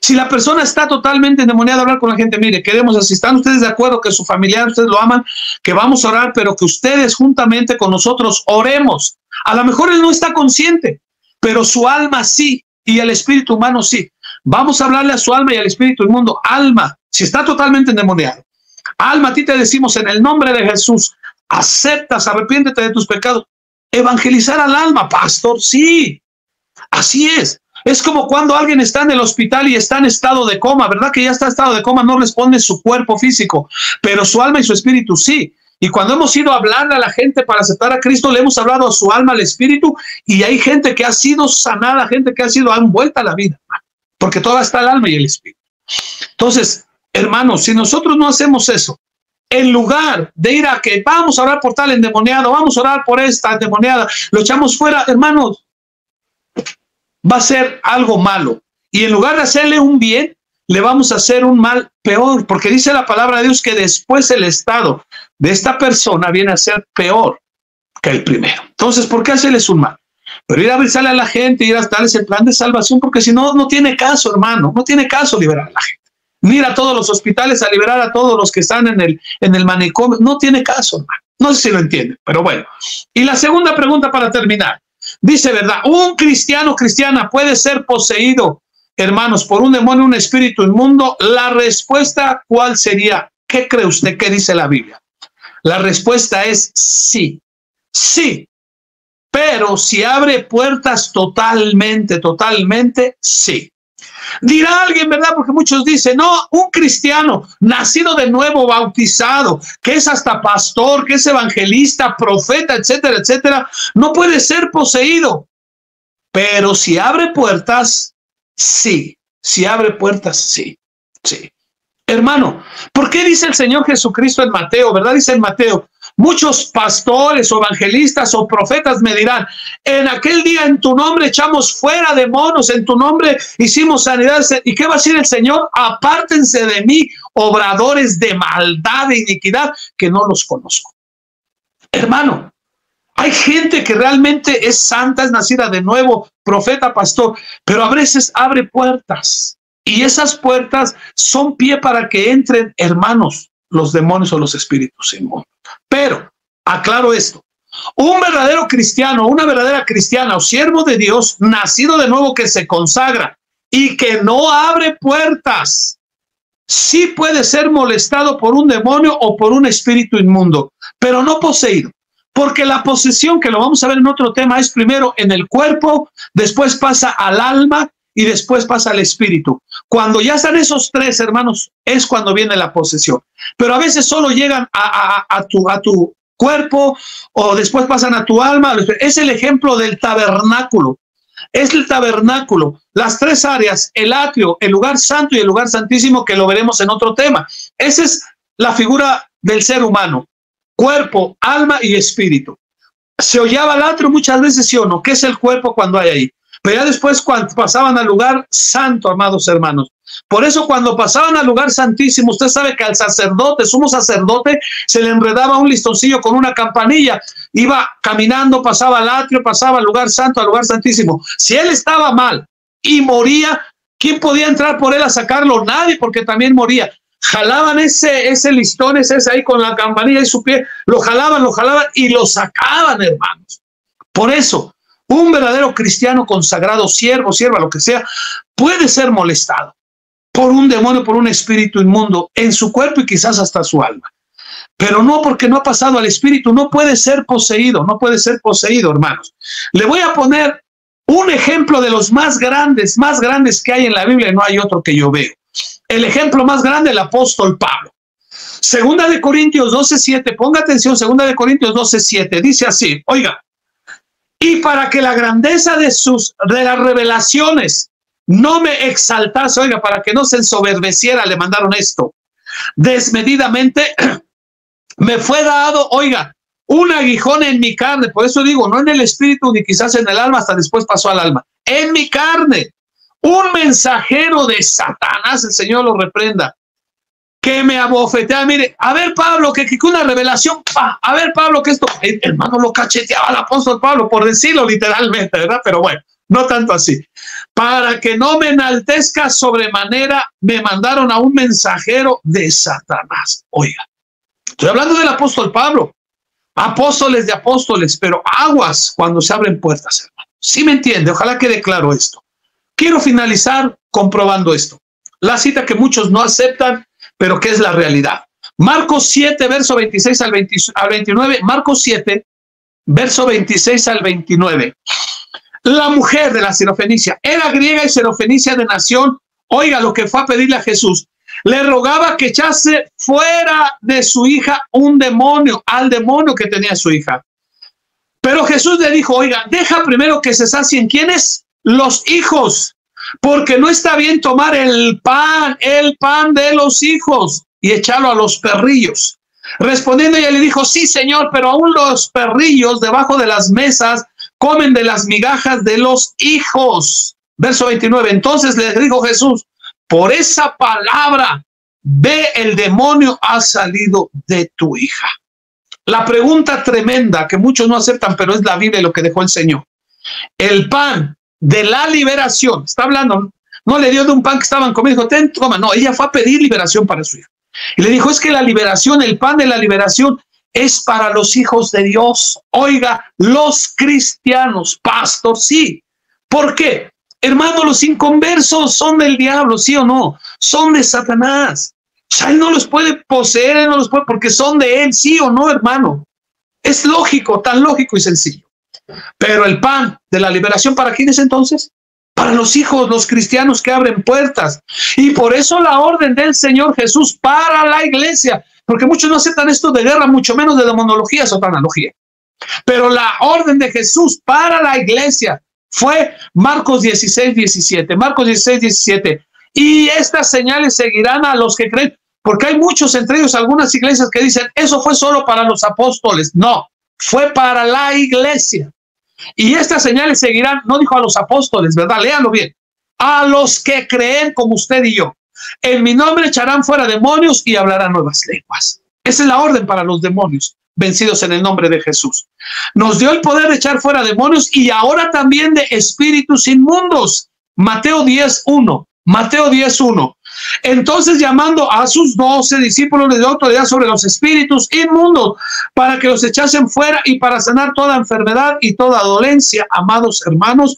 Si la persona está totalmente endemoniada, hablar con la gente: mire, queremos así, ¿están ustedes de acuerdo que su familiar, ustedes lo aman, que vamos a orar, pero que ustedes juntamente con nosotros oremos? A lo mejor él no está consciente, pero su alma sí, y el espíritu humano sí. Vamos a hablarle a su alma y al espíritu inmundo. Alma, si está totalmente endemoniado, alma, a ti te decimos en el nombre de Jesús, aceptas, arrepiéntete de tus pecados. Evangelizar al alma, pastor, sí, así es. Es como cuando alguien está en el hospital y está en estado de coma, ¿verdad? Que ya está en estado de coma, no responde su cuerpo físico, pero su alma y su espíritu sí. Y cuando hemos ido a hablarle a la gente para aceptar a Cristo, le hemos hablado a su alma, al espíritu, y hay gente que ha sido sanada, gente que ha sido envuelta a la vida, porque todavía está el alma y el espíritu. Entonces, hermanos, si nosotros no hacemos eso, en lugar de ir a que vamos a orar por tal endemoniado, vamos a orar por esta endemoniada, lo echamos fuera, hermanos, va a ser algo malo. Y en lugar de hacerle un bien, le vamos a hacer un mal peor, porque dice la palabra de Dios que después el estado de esta persona viene a ser peor que el primero. Entonces, ¿por qué hacerles un mal? Pero ir a avisarle a la gente, ir a darles el plan de salvación, porque si no, no tiene caso, hermano, no tiene caso liberar a la gente. Ni ir a todos los hospitales a liberar a todos los que están en el manicomio, no tiene caso, hermano. No sé si lo entienden, pero bueno. Y la segunda pregunta para terminar. Dice, ¿verdad? ¿Un cristiano o cristiana puede ser poseído, hermanos, por un demonio, un espíritu inmundo? La respuesta, ¿cuál sería? ¿Qué cree usted? ¿Qué dice la Biblia? La respuesta es sí. Sí. Pero si abre puertas totalmente, sí. Dirá alguien, ¿verdad? Porque muchos dicen, no, un cristiano nacido de nuevo, bautizado, que es hasta pastor, que es evangelista, profeta, etcétera, etcétera, no puede ser poseído. Pero si abre puertas, sí. Si abre puertas, sí. Sí. Hermano, ¿por qué dice el Señor Jesucristo en Mateo, verdad? Dice en Mateo: muchos pastores o evangelistas o profetas me dirán, en aquel día en tu nombre echamos fuera demonios, en tu nombre hicimos sanidades. ¿Y qué va a decir el Señor? Apártense de mí, obradores de maldad e iniquidad, que no los conozco. Hermano, hay gente que realmente es santa, es nacida de nuevo, profeta, pastor, pero a veces abre puertas. Y esas puertas son pie para que entren hermanos los demonios o los espíritus inmundos. Pero, aclaro esto, un verdadero cristiano, una verdadera cristiana o siervo de Dios, nacido de nuevo, que se consagra y que no abre puertas, sí puede ser molestado por un demonio o por un espíritu inmundo, pero no poseído. Porque la posesión, que lo vamos a ver en otro tema, es primero en el cuerpo, después pasa al alma y después pasa al espíritu. Cuando ya están esos tres, hermanos, es cuando viene la posesión. Pero a veces solo llegan a tu cuerpo o después pasan a tu alma. Es el ejemplo del tabernáculo. Es el tabernáculo, las tres áreas, el atrio, el lugar santo y el lugar santísimo, que lo veremos en otro tema. Esa es la figura del ser humano: cuerpo, alma y espíritu. Se hollaba al atrio muchas veces, ¿sí o no? ¿Qué es el cuerpo cuando hay ahí? Pero ya después, cuando pasaban al lugar santo, amados hermanos. Por eso, cuando pasaban al lugar santísimo, usted sabe que al sacerdote, sumo sacerdote, se le enredaba un listoncillo con una campanilla. Iba caminando, pasaba al atrio, pasaba al lugar santo, al lugar santísimo. Si él estaba mal y moría, ¿quién podía entrar por él a sacarlo? Nadie, porque también moría. Jalaban ese listón, ese ahí con la campanilla y su pie, lo jalaban y lo sacaban, hermanos. Por eso, un verdadero cristiano consagrado, siervo, sierva, lo que sea, puede ser molestado por un demonio, por un espíritu inmundo en su cuerpo y quizás hasta su alma. Pero no, porque no ha pasado al espíritu, no puede ser poseído, hermanos. Le voy a poner un ejemplo de los más grandes que hay en la Biblia, y no hay otro que yo veo. El ejemplo más grande, el apóstol Pablo. Segunda de Corintios 12:7, ponga atención, Segunda de Corintios 12:7, dice así, oiga, y para que la grandeza de las revelaciones no me exaltase, oiga, para que no se ensoberbeciera, le mandaron esto, desmedidamente, me fue dado, oiga, un aguijón en mi carne. Por eso digo, no en el espíritu ni quizás en el alma, hasta después pasó al alma, en mi carne, un mensajero de Satanás, el Señor lo reprenda, que me abofetea. Mire, a ver, Pablo, que una revelación, a ver, Pablo, que esto, hermano, lo cacheteaba al apóstol Pablo, por decirlo literalmente, ¿verdad? Pero bueno, no tanto así. Para que no me enaltezca sobremanera, me mandaron a un mensajero de Satanás. Oiga, estoy hablando del apóstol Pablo, apóstoles de apóstoles, pero aguas cuando se abren puertas, hermano. ¿Sí me entiende? Ojalá quede claro esto. Quiero finalizar comprobando esto. La cita que muchos no aceptan, pero que es la realidad. Marcos 7, verso 26 al 29. Marcos 7, verso 26 al 29. La mujer de la Sirofenicia era griega y Sirofenicia de nación. Oiga lo que fue a pedirle a Jesús. Le rogaba que echase fuera de su hija un demonio, al demonio que tenía su hija. Pero Jesús le dijo, oiga, deja primero que se sacien. ¿Quiénes? Los hijos, porque no está bien tomar el pan de los hijos y echarlo a los perrillos. Respondiendo ella le dijo, sí, Señor, pero aún los perrillos debajo de las mesas comen de las migajas de los hijos. Verso 29, entonces le dijo Jesús, por esa palabra, ve, el demonio ha salido de tu hija. La pregunta tremenda que muchos no aceptan, pero es la Biblia lo que dejó el Señor. El pan de la liberación, está hablando, no le dio de un pan que estaban comiendo, ten, toma, no, ella fue a pedir liberación para su hija. Y le dijo, es que la liberación, el pan de la liberación es para los hijos de Dios. Oiga, los cristianos, pastor, sí. ¿Por qué? Hermano, los inconversos son del diablo, ¿sí o no? Son de Satanás. O sea, él no los puede poseer, él no los puede, porque son de él, ¿sí o no, hermano? Es lógico, tan lógico y sencillo. Pero el pan de la liberación, ¿para quiénes entonces? Para los hijos, los cristianos que abren puertas. Y por eso la orden del Señor Jesús para la iglesia, porque muchos no aceptan esto de guerra, mucho menos de demonología, satanología. Pero la orden de Jesús para la iglesia fue Marcos 16:17. Marcos 16:17. Y estas señales seguirán a los que creen, porque hay muchos, entre ellos algunas iglesias que dicen, eso fue solo para los apóstoles. No, fue para la iglesia. Y estas señales seguirán, no dijo a los apóstoles, ¿verdad? Léanlo bien. A los que creen como usted y yo. En mi nombre echarán fuera demonios y hablarán nuevas lenguas. Esa es la orden para los demonios vencidos en el nombre de Jesús. Nos dio el poder de echar fuera demonios y ahora también de espíritus inmundos. Mateo 10:1. Mateo 10:1. Entonces, llamando a sus 12 discípulos, les dio autoridad sobre los espíritus inmundos para que los echasen fuera y para sanar toda enfermedad y toda dolencia. Amados hermanos,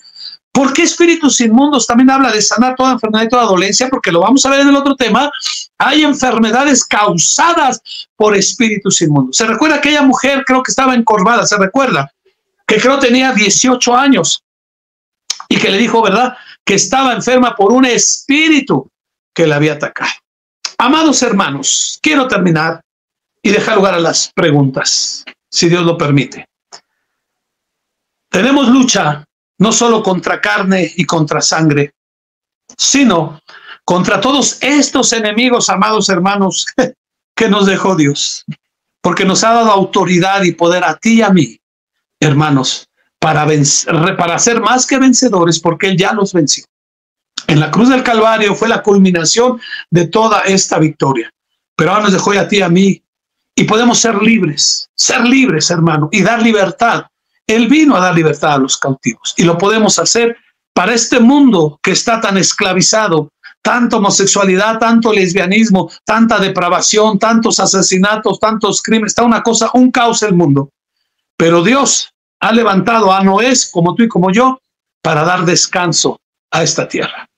¿por qué espíritus inmundos? También habla de sanar toda enfermedad y toda dolencia, porque lo vamos a ver en el otro tema. Hay enfermedades causadas por espíritus inmundos. Se recuerda aquella mujer, creo que estaba encorvada, se recuerda, que creo tenía 18 años y que le dijo, ¿verdad?, que estaba enferma por un espíritu que la había atacado. Amados hermanos, quiero terminar y dejar lugar a las preguntas, si Dios lo permite. Tenemos lucha no solo contra carne y contra sangre, sino contra todos estos enemigos, amados hermanos, que nos dejó Dios, porque nos ha dado autoridad y poder a ti y a mí, hermanos, para ser más que vencedores, porque Él ya los venció. En la cruz del Calvario fue la culminación de toda esta victoria. Pero ahora nos dejó a ti y a mí. Y podemos ser libres, hermano, y dar libertad. Él vino a dar libertad a los cautivos. Y lo podemos hacer para este mundo que está tan esclavizado. Tanta homosexualidad, tanto lesbianismo, tanta depravación, tantos asesinatos, tantos crímenes. Está una cosa, un caos el mundo. Pero Dios ha levantado a Noé, como tú y como yo, para dar descanso a esta tierra.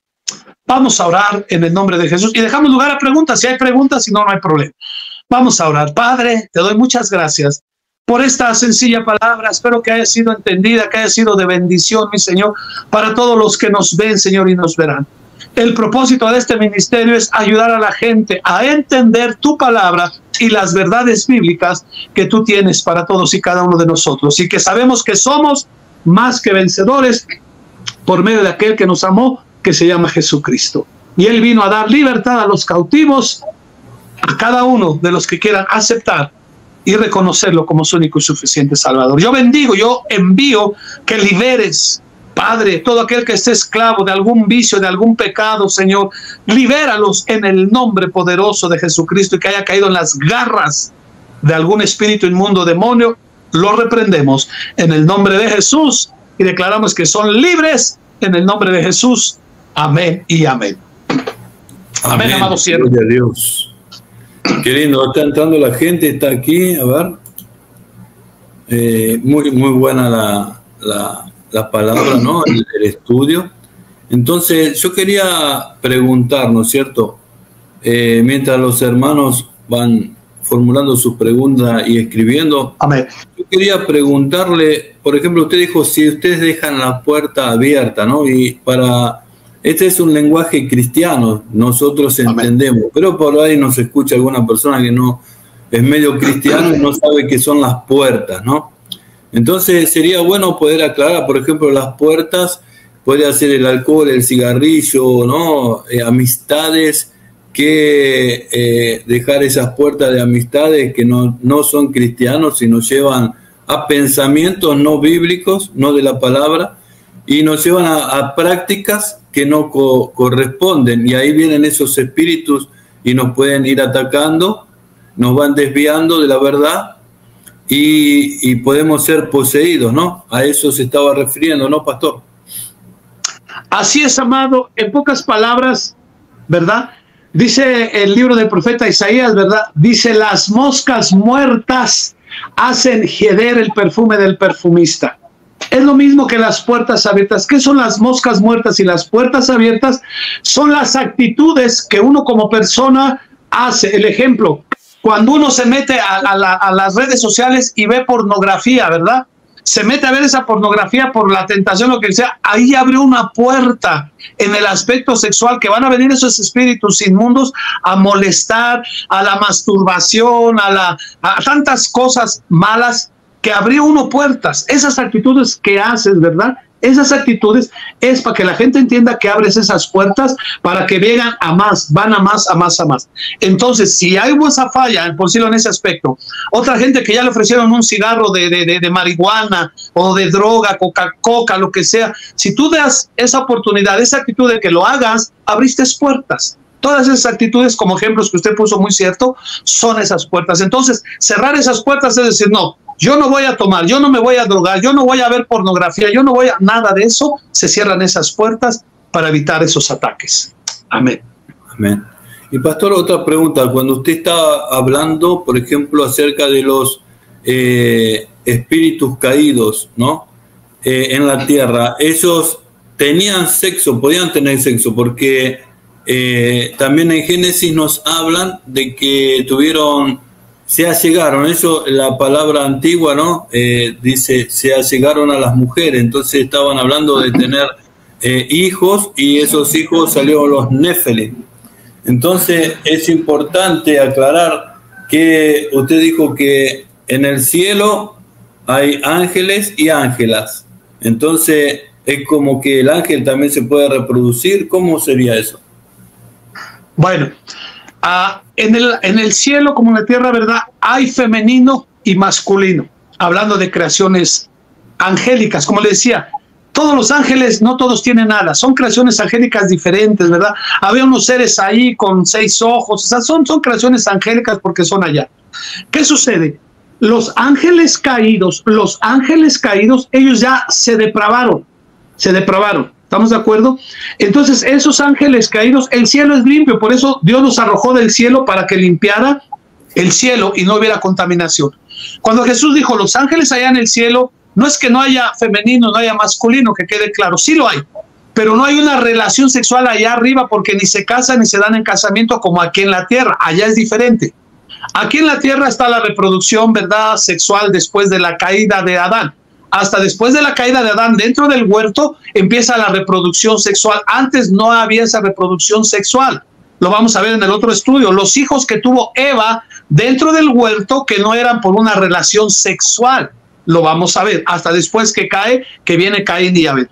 Vamos a orar en el nombre de Jesús y dejamos lugar a preguntas. Si hay preguntas, si no, no hay problema. Vamos a orar. Padre, te doy muchas gracias por esta sencilla palabra. Espero que haya sido entendida, que haya sido de bendición, mi Señor, para todos los que nos ven, Señor, y nos verán. El propósito de este ministerio es ayudar a la gente a entender tu palabra y las verdades bíblicas que tú tienes para todos y cada uno de nosotros, y que sabemos que somos más que vencedores por medio de aquel que nos amó, que se llama Jesucristo. Y Él vino a dar libertad a los cautivos, a cada uno de los que quieran aceptar y reconocerlo como su único y suficiente Salvador. Yo bendigo, yo envío que liberes, Padre, todo aquel que esté esclavo de algún vicio, de algún pecado, Señor, libéralos en el nombre poderoso de Jesucristo, y que haya caído en las garras de algún espíritu inmundo, demonio, lo reprendemos en el nombre de Jesús y declaramos que son libres en el nombre de Jesús. Amén y amén. Amén, amado siervo. Gloria a Dios. Qué lindo, está entrando la gente, está aquí, a ver. Muy buena la palabra, ¿no? El estudio. Entonces, yo quería preguntar, ¿no es cierto? Mientras los hermanos van formulando sus preguntas y escribiendo. Amén. Yo quería preguntarle, por ejemplo, usted dijo, si ustedes dejan la puerta abierta, ¿no? Y este es un lenguaje cristiano, nosotros entendemos, amén, pero por ahí nos escucha alguna persona que no es medio cristiano y no sabe qué son las puertas, ¿no? Entonces sería bueno poder aclarar, por ejemplo, las puertas, puede ser el alcohol, el cigarrillo, ¿no? Amistades, que dejar esas puertas de amistades que no son cristianos, sino llevan a pensamientos no bíblicos, no de la palabra, y nos llevan a prácticas que no corresponden, y ahí vienen esos espíritus y nos pueden ir atacando, nos van desviando de la verdad y podemos ser poseídos, ¿no? A eso se estaba refiriendo, ¿no, pastor? Así es, amado. En pocas palabras, ¿verdad? Dice el libro del profeta Isaías, ¿verdad? Dice, las moscas muertas hacen heder el perfume del perfumista. Es lo mismo que las puertas abiertas. ¿Qué son las moscas muertas y las puertas abiertas? Son las actitudes que uno como persona hace. El ejemplo, cuando uno se mete a las redes sociales y ve pornografía, ¿verdad? Se mete a ver esa pornografía por la tentación, lo que sea, ahí abre una puerta en el aspecto sexual, que van a venir esos espíritus inmundos a molestar, a la masturbación, a tantas cosas malas, que abrió uno puertas. Esas actitudes que haces, ¿verdad? Esas actitudes es para que la gente entienda que abres esas puertas para que vengan a más, van a más, a más, a más. Entonces, si hay esa falla, por decirlo en ese aspecto, otra gente que ya le ofrecieron un cigarro de marihuana o de droga, coca, lo que sea, si tú das esa oportunidad, esa actitud de que lo hagas, abriste puertas. Todas esas actitudes, como ejemplos que usted puso muy cierto, son esas puertas. Entonces, cerrar esas puertas es decir, no, yo no voy a tomar, yo no me voy a drogar, yo no voy a ver pornografía, yo no voy a nada de eso. Se cierran esas puertas para evitar esos ataques. Amén. Amén. Y pastor, otra pregunta. Cuando usted está hablando, por ejemplo, acerca de los espíritus caídos, ¿no? En la tierra, ellos tenían sexo, podían tener sexo, porque también en Génesis nos hablan de que se allegaron, eso, la palabra antigua, ¿no? Dice, se allegaron a las mujeres, entonces estaban hablando de tener hijos, y esos hijos salieron los Nefelim. Entonces es importante aclarar que usted dijo que en el cielo hay ángeles y ángelas. Entonces es como que el ángel también se puede reproducir. ¿Cómo sería eso? Bueno, en el cielo como en la tierra, ¿verdad? Hay femenino y masculino, hablando de creaciones angélicas, como le decía. Todos los ángeles, no todos tienen alas, son creaciones angélicas diferentes, ¿verdad? Había unos seres ahí con 6 ojos, o sea, son creaciones angélicas porque son allá. ¿Qué sucede? Los ángeles caídos, ellos ya se depravaron, ¿estamos de acuerdo? Entonces, esos ángeles caídos, el cielo es limpio, por eso Dios los arrojó del cielo para que limpiara el cielo y no hubiera contaminación. Cuando Jesús dijo, los ángeles allá en el cielo, no es que no haya femenino, no haya masculino, que quede claro, sí lo hay, pero no hay una relación sexual allá arriba porque ni se casan ni se dan en casamiento como aquí en la tierra, allá es diferente. Aquí en la tierra está la reproducción, ¿verdad?, sexual después de la caída de Adán. Hasta después de la caída de Adán, dentro del huerto, empieza la reproducción sexual. Antes no había esa reproducción sexual. Lo vamos a ver en el otro estudio. Los hijos que tuvo Eva dentro del huerto, que no eran por una relación sexual. Lo vamos a ver hasta después que viene Caín y Abel.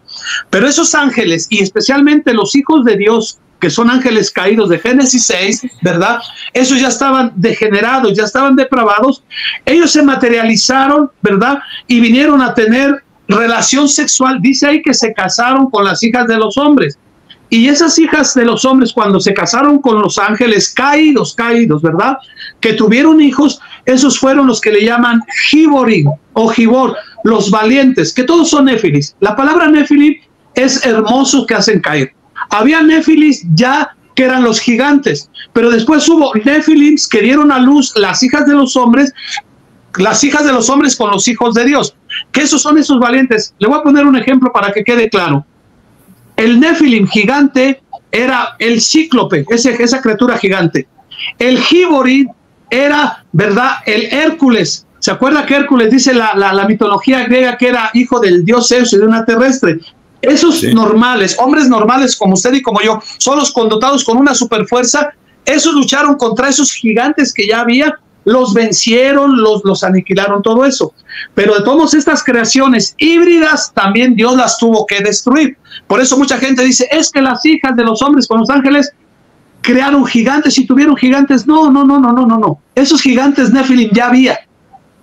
Pero esos ángeles, y especialmente los hijos de Dios, que son ángeles caídos de Génesis 6, ¿verdad? Esos ya estaban degenerados, ya estaban depravados. Ellos se materializaron, ¿verdad? Y vinieron a tener relación sexual. Dice ahí que se casaron con las hijas de los hombres. Y esas hijas de los hombres, cuando se casaron con los ángeles caídos, ¿verdad?, que tuvieron hijos, esos fueron los que le llaman Giborim o Gibor, los valientes, que todos son Néfilis. La palabra Néfilim es hermoso que hacen caer. Había Néfilis ya que eran los gigantes, pero después hubo Néfilims que dieron a luz las hijas de los hombres con los hijos de Dios. ¿Qué esos son esos valientes? Le voy a poner un ejemplo para que quede claro. El Nefilim gigante era el cíclope, esa criatura gigante. El Giborim era, ¿verdad?, el Hércules. ¿Se acuerda que Hércules dice la mitología griega que era hijo del dios Zeus y de una terrestre? Esos sí, normales, hombres normales como usted y como yo, son los condotados con una superfuerza. Esos lucharon contra esos gigantes que ya había, los vencieron, los aniquilaron, todo eso. Pero de todas estas creaciones híbridas, también Dios las tuvo que destruir. Por eso mucha gente dice, es que las hijas de los hombres con los ángeles crearon gigantes y tuvieron gigantes. No. Esos gigantes Nefilim ya había,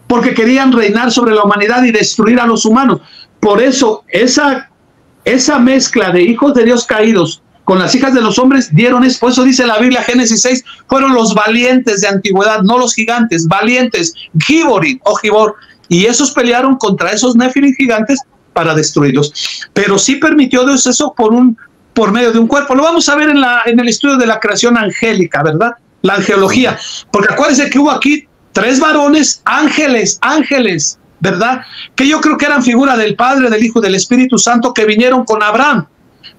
porque querían reinar sobre la humanidad y destruir a los humanos. Por eso esa mezcla de hijos de Dios caídos con las hijas de los hombres dieron eso. Por eso dice la Biblia, Génesis 6, fueron los valientes de antigüedad, no los gigantes, valientes, Giborim o Gibor. Y esos pelearon contra esos Nefilim gigantes para destruirlos. Pero sí permitió Dios eso por medio de un cuerpo. Lo vamos a ver en el estudio de la creación angélica, ¿verdad? La angelología. Porque acuérdense que hubo aquí 3 varones, ángeles, ¿verdad? Que yo creo que eran figura del Padre, del Hijo y del Espíritu Santo, que vinieron con Abraham.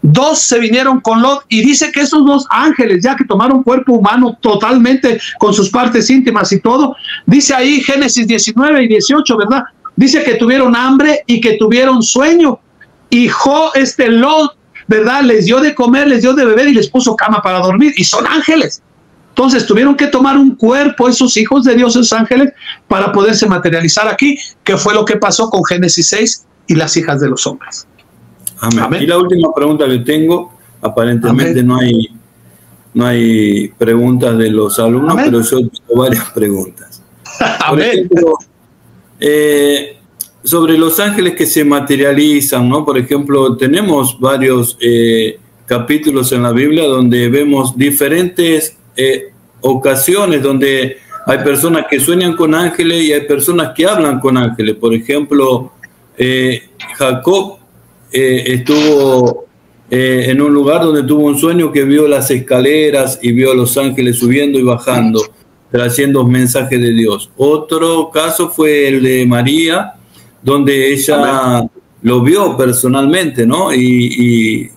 2 se vinieron con Lot, y dice que esos 2 ángeles, ya que tomaron cuerpo humano totalmente con sus partes íntimas y todo, dice ahí Génesis 19 y 18, ¿verdad? Dice que tuvieron hambre y que tuvieron sueño, y Lot, ¿verdad?, les dio de comer, les dio de beber y les puso cama para dormir, y son ángeles. Entonces tuvieron que tomar un cuerpo esos hijos de Dios, esos ángeles, para poderse materializar aquí, que fue lo que pasó con Génesis 6 y las hijas de los hombres. Amén. Amén. Y la última pregunta que tengo, aparentemente no hay preguntas de los alumnos, amén, pero yo tengo varias preguntas. Por ejemplo, sobre los ángeles que se materializan, ¿no? Por ejemplo, tenemos varios capítulos en la Biblia donde vemos diferentes ocasiones donde hay personas que sueñan con ángeles y hay personas que hablan con ángeles. Por ejemplo, Jacob estuvo en un lugar donde tuvo un sueño que vio las escaleras y vio a los ángeles subiendo y bajando, trayendo mensajes de Dios. Otro caso fue el de María, donde ella lo vio personalmente, ¿no? Y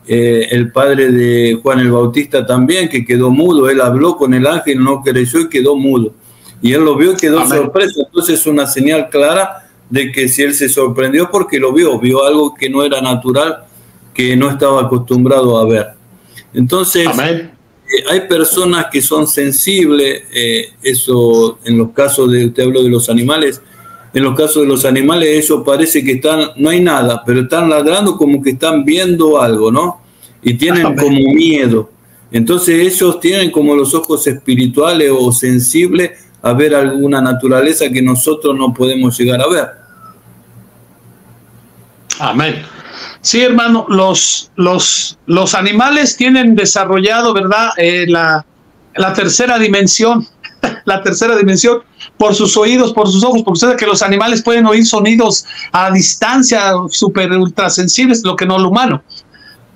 el padre de Juan el Bautista también, que quedó mudo. Él habló con el ángel, no creyó y quedó mudo. Y él lo vio y quedó sorpreso. Entonces es una señal clara de que si él se sorprendió porque lo vio algo que no era natural, que no estaba acostumbrado a ver. Entonces, hay personas que son sensibles, eso en los casos de, usted habló de los animales, en los casos de los animales ellos parece que están, no hay nada, pero están ladrando como que están viendo algo, ¿no? Y tienen como miedo. Entonces ellos tienen como los ojos espirituales o sensibles a ver alguna naturaleza que nosotros no podemos llegar a ver. Amén. Sí, hermano, los animales tienen desarrollado, ¿verdad? La tercera dimensión, la tercera dimensión, por sus oídos, por sus ojos, porque usted sabe que los animales pueden oír sonidos a distancia, súper ultrasensibles, lo que no lo humano.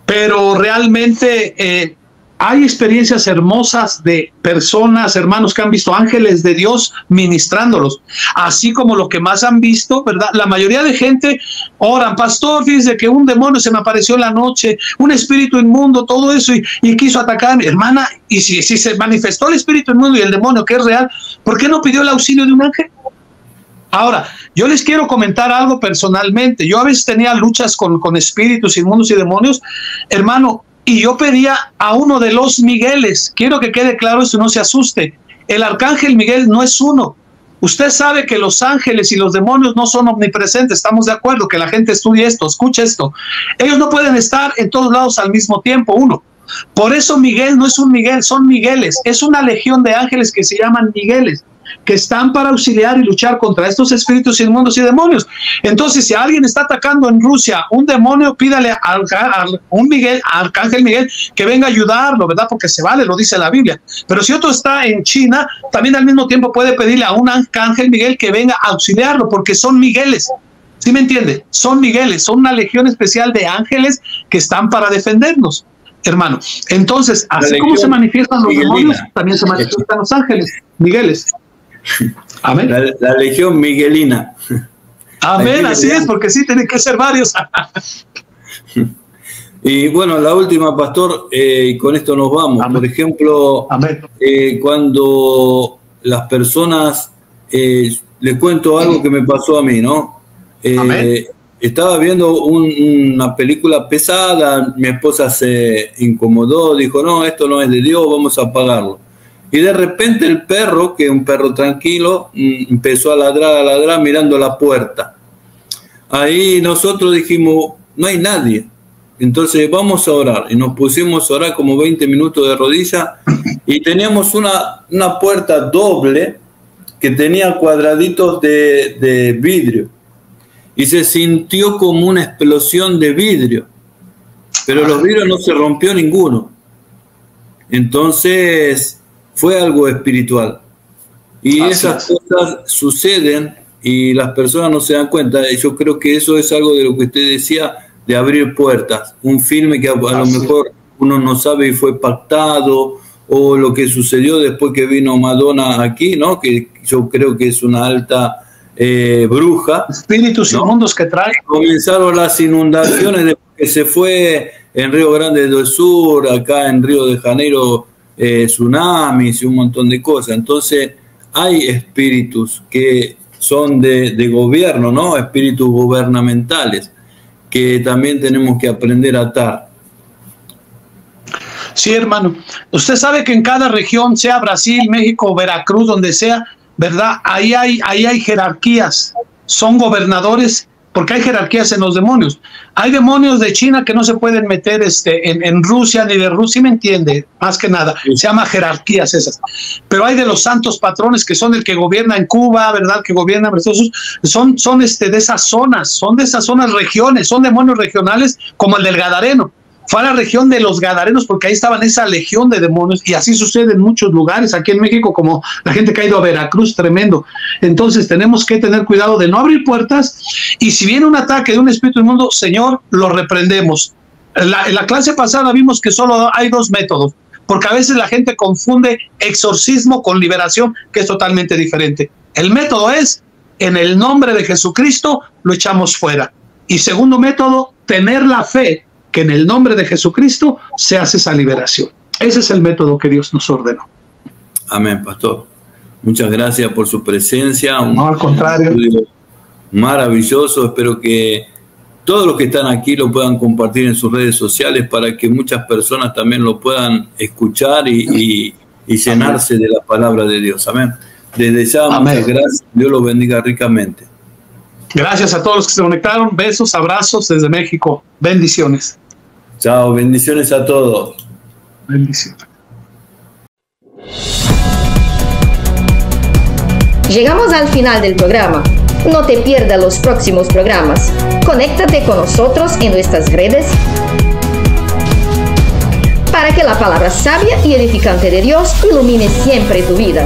Pero realmente hay experiencias hermosas de personas, hermanos, que han visto ángeles de Dios ministrándolos, así como lo que más han visto, ¿verdad? La mayoría de gente oran, pastor, fíjese que un demonio se me apareció en la noche, un espíritu inmundo, todo eso, y quiso atacarme, hermana, y si se manifestó el espíritu inmundo y el demonio, que es real, ¿por qué no pidió el auxilio de un ángel? Ahora, yo les quiero comentar algo personalmente. Yo a veces tenía luchas con espíritus inmundos y demonios, hermano, y yo pedía a uno de los Migueles. Quiero que quede claro esto, no se asuste. El arcángel Miguel no es uno. Usted sabe que los ángeles y los demonios no son omnipresentes. Estamos de acuerdo, que la gente estudie esto, escuche esto. Ellos no pueden estar en todos lados al mismo tiempo, uno. Por eso Miguel no es un Miguel, son Migueles. Es una legión de ángeles que se llaman Migueles, que están para auxiliar y luchar contra estos espíritus inmundos y demonios. Entonces, si alguien está atacando en Rusia un demonio, pídale a un Miguel, a Arcángel Miguel, que venga a ayudarlo, ¿verdad? Porque se vale, lo dice la Biblia. Pero si otro está en China, también al mismo tiempo puede pedirle a un Arcángel Miguel que venga a auxiliarlo, porque son Migueles. ¿Sí me entiende? Son Migueles, son una legión especial de ángeles que están para defendernos, hermano. Entonces, así como se manifiestan los demonios, también se manifiestan los ángeles, Migueles. Amén. La legión miguelina. Amén, así es, porque sí, tienen que ser varios. Y bueno, la última, pastor, y con esto nos vamos. Amén. Por ejemplo, cuando las personas, les cuento algo que me pasó a mí, ¿no? Estaba viendo una película pesada, mi esposa se incomodó, dijo, no, esto no es de Dios, vamos a apagarlo. Y de repente el perro, que es un perro tranquilo, empezó a ladrar mirando la puerta. Ahí nosotros dijimos, no hay nadie. Entonces vamos a orar. Y nos pusimos a orar como 20 minutos de rodilla. Y teníamos una puerta doble que tenía cuadraditos de vidrio. Y se sintió como una explosión de vidrio. Pero los vidrios no se rompió ninguno. Entonces fue algo espiritual. Y esas cosas suceden y las personas no se dan cuenta. Yo creo que eso es algo de lo que usted decía, de abrir puertas. Un filme que a lo mejor uno no sabe y fue pactado, o lo que sucedió después que vino Madonna aquí, ¿no? Que yo creo que es una alta bruja. Espíritus inmundos que trae. Comenzaron las inundaciones después que se fue en Río Grande do Sur, acá en Río de Janeiro, tsunamis y un montón de cosas. Entonces hay espíritus que son de gobierno, ¿no? Espíritus gubernamentales que también tenemos que aprender a atar. Sí, hermano. Usted sabe que en cada región, sea Brasil, México, Veracruz, donde sea, ¿verdad? Ahí hay jerarquías. Son gobernadores, porque hay jerarquías en los demonios. Hay demonios de China que no se pueden meter en Rusia ni de Rusia, ¿me entiende? Más que nada, se llama jerarquías esas. Pero hay de los santos patrones que son el que gobierna en Cuba, ¿verdad? Que gobierna en son de esas zonas, regiones, son demonios regionales como el del Gadareno. Fue a la región de los Gadarenos porque ahí estaban esa legión de demonios, y así sucede en muchos lugares aquí en México, como la gente que ha ido a Veracruz, tremendo. Entonces tenemos que tener cuidado de no abrir puertas, y si viene un ataque de un espíritu inmundo, Señor, lo reprendemos. En la clase pasada vimos que solo hay dos métodos, porque a veces la gente confunde exorcismo con liberación, que es totalmente diferente. El método es, en el nombre de Jesucristo, lo echamos fuera. Y segundo método, tener la fe que en el nombre de Jesucristo se hace esa liberación. Ese es el método que Dios nos ordenó. Amén, pastor. Muchas gracias por su presencia. No, al contrario. Maravilloso. Espero que todos los que están aquí lo puedan compartir en sus redes sociales para que muchas personas también lo puedan escuchar y llenarse de la palabra de Dios. Amén. Desde ya, amén. Muchas gracias. Dios los bendiga ricamente. Gracias a todos los que se conectaron. Besos, abrazos desde México. Bendiciones. Chao, bendiciones a todos. Bendiciones. Llegamos al final del programa. No te pierdas los próximos programas. Conéctate con nosotros en nuestras redes para que la palabra sabia y edificante de Dios ilumine siempre tu vida.